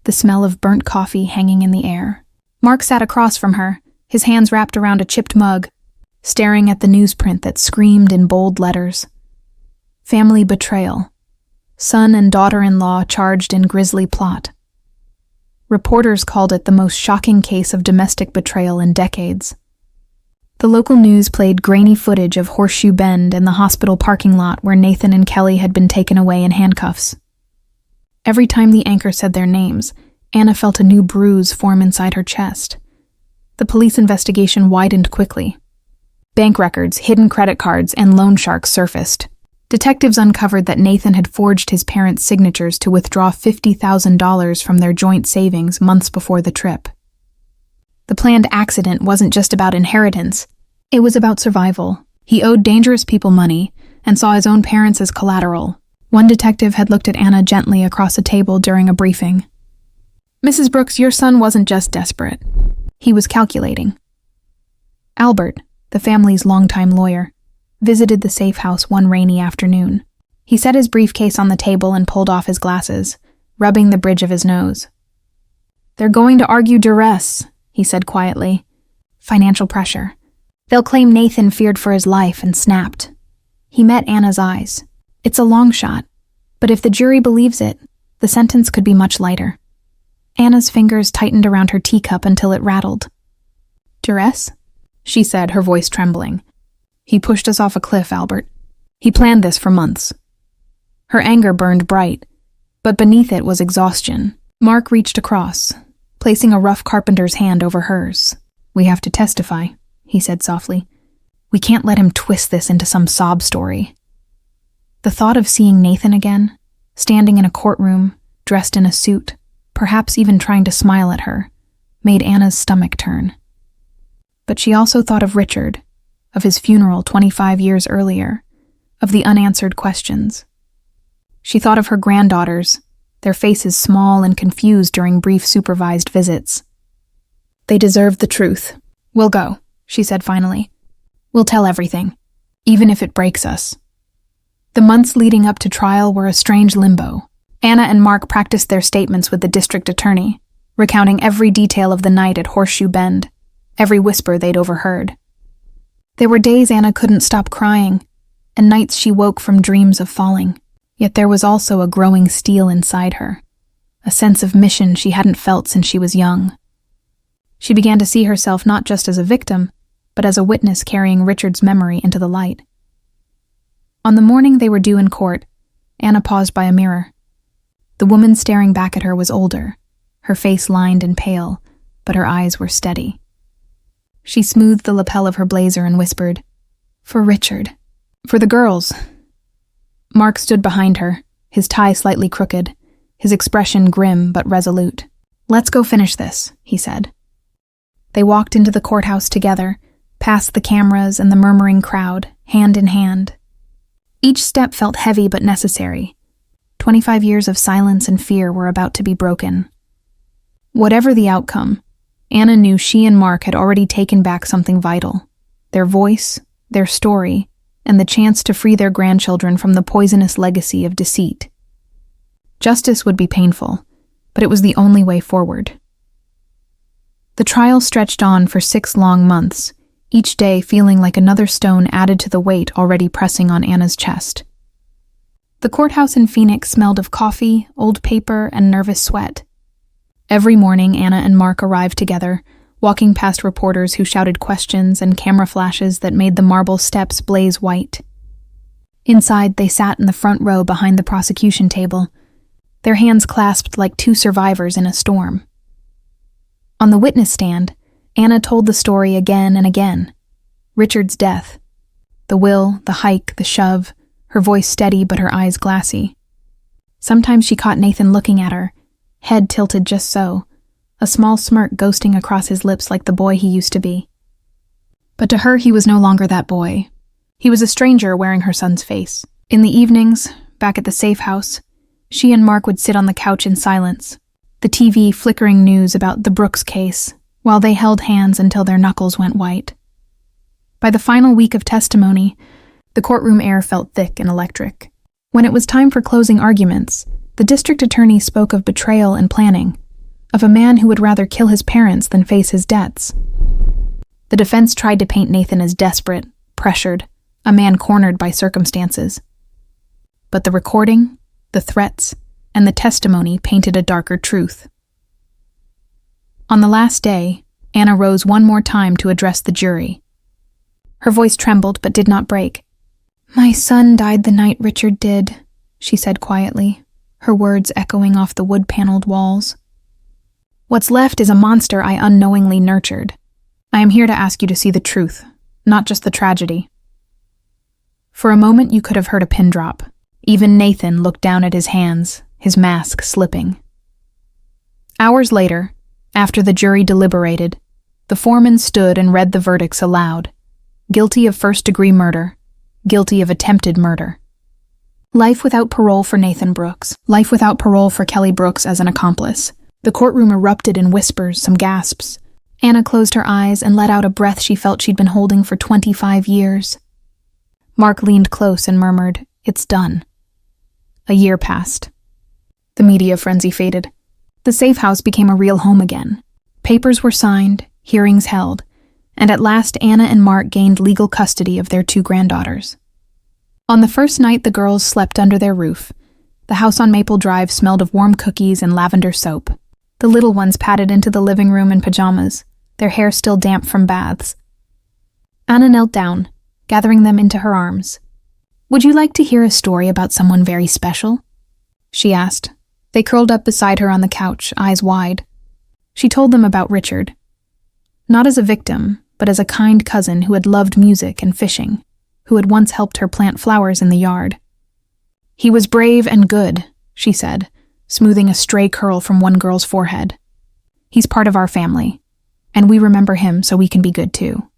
[SPEAKER 1] the smell of burnt coffee hanging in the air. Mark sat across from her, his hands wrapped around a chipped mug, staring at the newsprint that screamed in bold letters. Family betrayal. Son and daughter-in-law charged in grisly plot. Reporters called it the most shocking case of domestic betrayal in decades. The local news played grainy footage of Horseshoe Bend and the hospital parking lot where Nathan and Kelly had been taken away in handcuffs. Every time the anchor said their names, Anna felt a new bruise form inside her chest. The police investigation widened quickly. Bank records, hidden credit cards, and loan sharks surfaced. Detectives uncovered that Nathan had forged his parents' signatures to withdraw $50,000 from their joint savings months before the trip. The planned accident wasn't just about inheritance. It was about survival. He owed dangerous people money and saw his own parents as collateral. One detective had looked at Anna gently across a table during a briefing. "Mrs. Brooks, your son wasn't just desperate. He was calculating." Albert, the family's longtime lawyer, visited the safe house one rainy afternoon. He set his briefcase on the table and pulled off his glasses, rubbing the bridge of his nose. "They're going to argue duress," he said quietly. "Financial pressure. They'll claim Nathan feared for his life and snapped." He met Anna's eyes. "It's a long shot, but if the jury believes it, the sentence could be much lighter." Anna's fingers tightened around her teacup until it rattled. "Duress?" she said, her voice trembling. "He pushed us off a cliff, Albert. He planned this for months." Her anger burned bright, but beneath it was exhaustion. Mark reached across, placing a rough carpenter's hand over hers. "We have to testify," he said softly. "We can't let him twist this into some sob story." The thought of seeing Nathan again, standing in a courtroom, dressed in a suit, perhaps even trying to smile at her, made Anna's stomach turn. But she also thought of Richard, of his funeral 25 years earlier, of the unanswered questions. She thought of her granddaughters, their faces small and confused during brief supervised visits. "They deserve the truth. We'll go," she said finally. "We'll tell everything, even if it breaks us." The months leading up to trial were a strange limbo. Anna and Mark practiced their statements with the district attorney, recounting every detail of the night at Horseshoe Bend, every whisper they'd overheard. There were days Anna couldn't stop crying, and nights she woke from dreams of falling. Yet there was also a growing steel inside her, a sense of mission she hadn't felt since she was young. She began to see herself not just as a victim, but as a witness carrying Richard's memory into the light. On the morning they were due in court, Anna paused by a mirror. The woman staring back at her was older, her face lined and pale, but her eyes were steady. She smoothed the lapel of her blazer and whispered, "For Richard. For the girls." Mark stood behind her, his tie slightly crooked, his expression grim but resolute. "Let's go finish this," he said. They walked into the courthouse together, past the cameras and the murmuring crowd, hand in hand. Each step felt heavy but necessary. 25 years of silence and fear were about to be broken. Whatever the outcome, Anna knew she and Mark had already taken back something vital: their voice, their story, and the chance to free their grandchildren from the poisonous legacy of deceit. Justice would be painful, but it was the only way forward. The trial stretched on for 6 long months, each day feeling like another stone added to the weight already pressing on Anna's chest. The courthouse in Phoenix smelled of coffee, old paper, and nervous sweat. Every morning, Anna and Mark arrived together, walking past reporters who shouted questions and camera flashes that made the marble steps blaze white. Inside, they sat in the front row behind the prosecution table, their hands clasped like 2 survivors in a storm. On the witness stand, Anna told the story again and again. Richard's death. The will, the hike, the shove, her voice steady but her eyes glassy. Sometimes she caught Nathan looking at her, head tilted just so, a small smirk ghosting across his lips like the boy he used to be. But to her, he was no longer that boy. He was a stranger wearing her son's face. In the evenings, back at the safe house, she and Mark would sit on the couch in silence, the TV flickering news about the Brooks case, while they held hands until their knuckles went white. By the final week of testimony, the courtroom air felt thick and electric. When it was time for closing arguments, the district attorney spoke of betrayal and planning, of a man who would rather kill his parents than face his debts. The defense tried to paint Nathan as desperate, pressured, a man cornered by circumstances. But the recording, the threats, and the testimony painted a darker truth. On the last day, Anna rose one more time to address the jury. Her voice trembled but did not break. "My son died the night Richard did," she said quietly, her words echoing off the wood-paneled walls. "What's left is a monster I unknowingly nurtured. I am here to ask you to see the truth, not just the tragedy." For a moment you could have heard a pin drop. Even Nathan looked down at his hands, his mask slipping. Hours later, after the jury deliberated, the foreman stood and read the verdicts aloud. Guilty of first-degree murder. Guilty of attempted murder. Life without parole for Nathan Brooks. Life without parole for Kelly Brooks as an accomplice. The courtroom erupted in whispers, some gasps. Anna closed her eyes and let out a breath she felt she'd been holding for 25 years. Mark leaned close and murmured, "It's done." A year passed. The media frenzy faded. The safe house became a real home again. Papers were signed, hearings held, and at last Anna and Mark gained legal custody of their 2 granddaughters. On the first night the girls slept under their roof, the house on Maple Drive smelled of warm cookies and lavender soap. The little ones padded into the living room in pajamas, their hair still damp from baths. Anna knelt down, gathering them into her arms. "Would you like to hear a story about someone very special?" she asked. They curled up beside her on the couch, eyes wide. She told them about Richard, not as a victim, but as a kind cousin who had loved music and fishing, who had once helped her plant flowers in the yard. "He was brave and good," she said, smoothing a stray curl from one girl's forehead. "He's part of our family, and we remember him so we can be good too."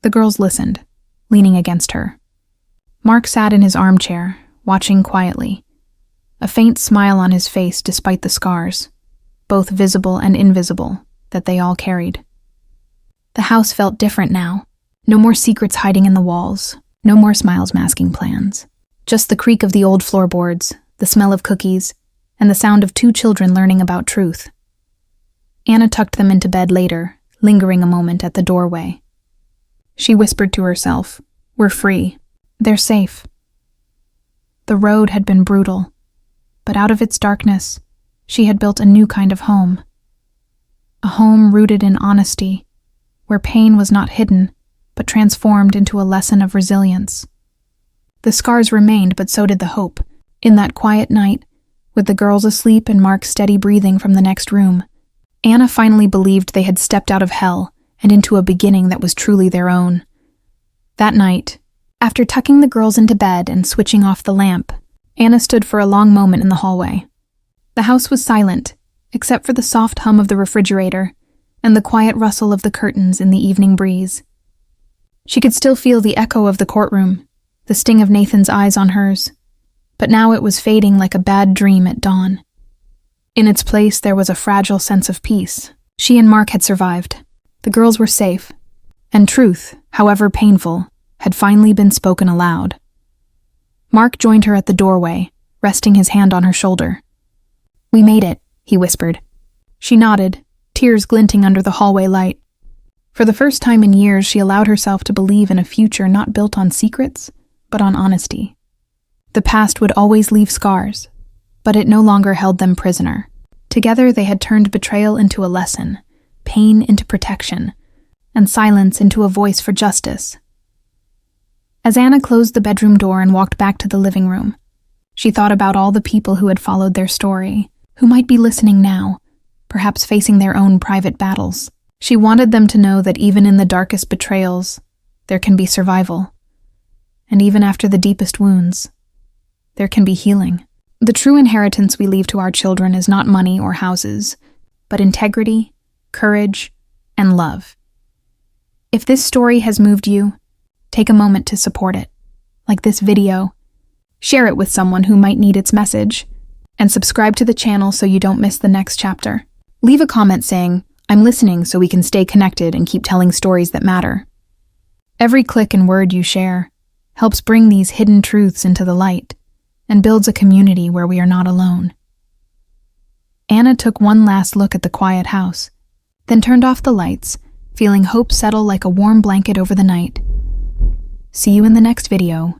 [SPEAKER 1] The girls listened, leaning against her. Mark sat in his armchair, watching quietly, a faint smile on his face despite the scars, both visible and invisible, that they all carried. The house felt different now. No more secrets hiding in the walls, no more smiles masking plans. Just the creak of the old floorboards, the smell of cookies, and the sound of two children learning about truth. Anna tucked them into bed later, lingering a moment at the doorway. She whispered to herself, "We're free. They're safe." The road had been brutal, but out of its darkness, she had built a new kind of home. A home rooted in honesty, where pain was not hidden, but transformed into a lesson of resilience. The scars remained, but so did the hope. In that quiet night, with the girls asleep and Mark's steady breathing from the next room, Anna finally believed they had stepped out of hell and into a beginning that was truly their own. That night, after tucking the girls into bed and switching off the lamp, Anna stood for a long moment in the hallway. The house was silent, except for the soft hum of the refrigerator and the quiet rustle of the curtains in the evening breeze. She could still feel the echo of the courtroom, the sting of Nathan's eyes on hers, but now it was fading like a bad dream at dawn. In its place, there was a fragile sense of peace. She and Mark had survived. The girls were safe, and truth, however painful, had finally been spoken aloud. Mark joined her at the doorway, resting his hand on her shoulder. "We made it," he whispered. She nodded, tears glinting under the hallway light. For the first time in years, she allowed herself to believe in a future not built on secrets, but on honesty. The past would always leave scars, but it no longer held them prisoner. Together they had turned betrayal into a lesson, pain into protection, and silence into a voice for justice. As Anna closed the bedroom door and walked back to the living room, she thought about all the people who had followed their story, who might be listening now, perhaps facing their own private battles. She wanted them to know that even in the darkest betrayals, there can be survival. And even after the deepest wounds, there can be healing. The true inheritance we leave to our children is not money or houses, but integrity, courage, and love. If this story has moved you, take a moment to support it. Like this video, share it with someone who might need its message, and subscribe to the channel so you don't miss the next chapter. Leave a comment saying, "I'm listening," so we can stay connected and keep telling stories that matter. Every click and word you share helps bring these hidden truths into the light and builds a community where we are not alone. Anna took one last look at the quiet house, then turned off the lights, feeling hope settle like a warm blanket over the night. See you in the next video.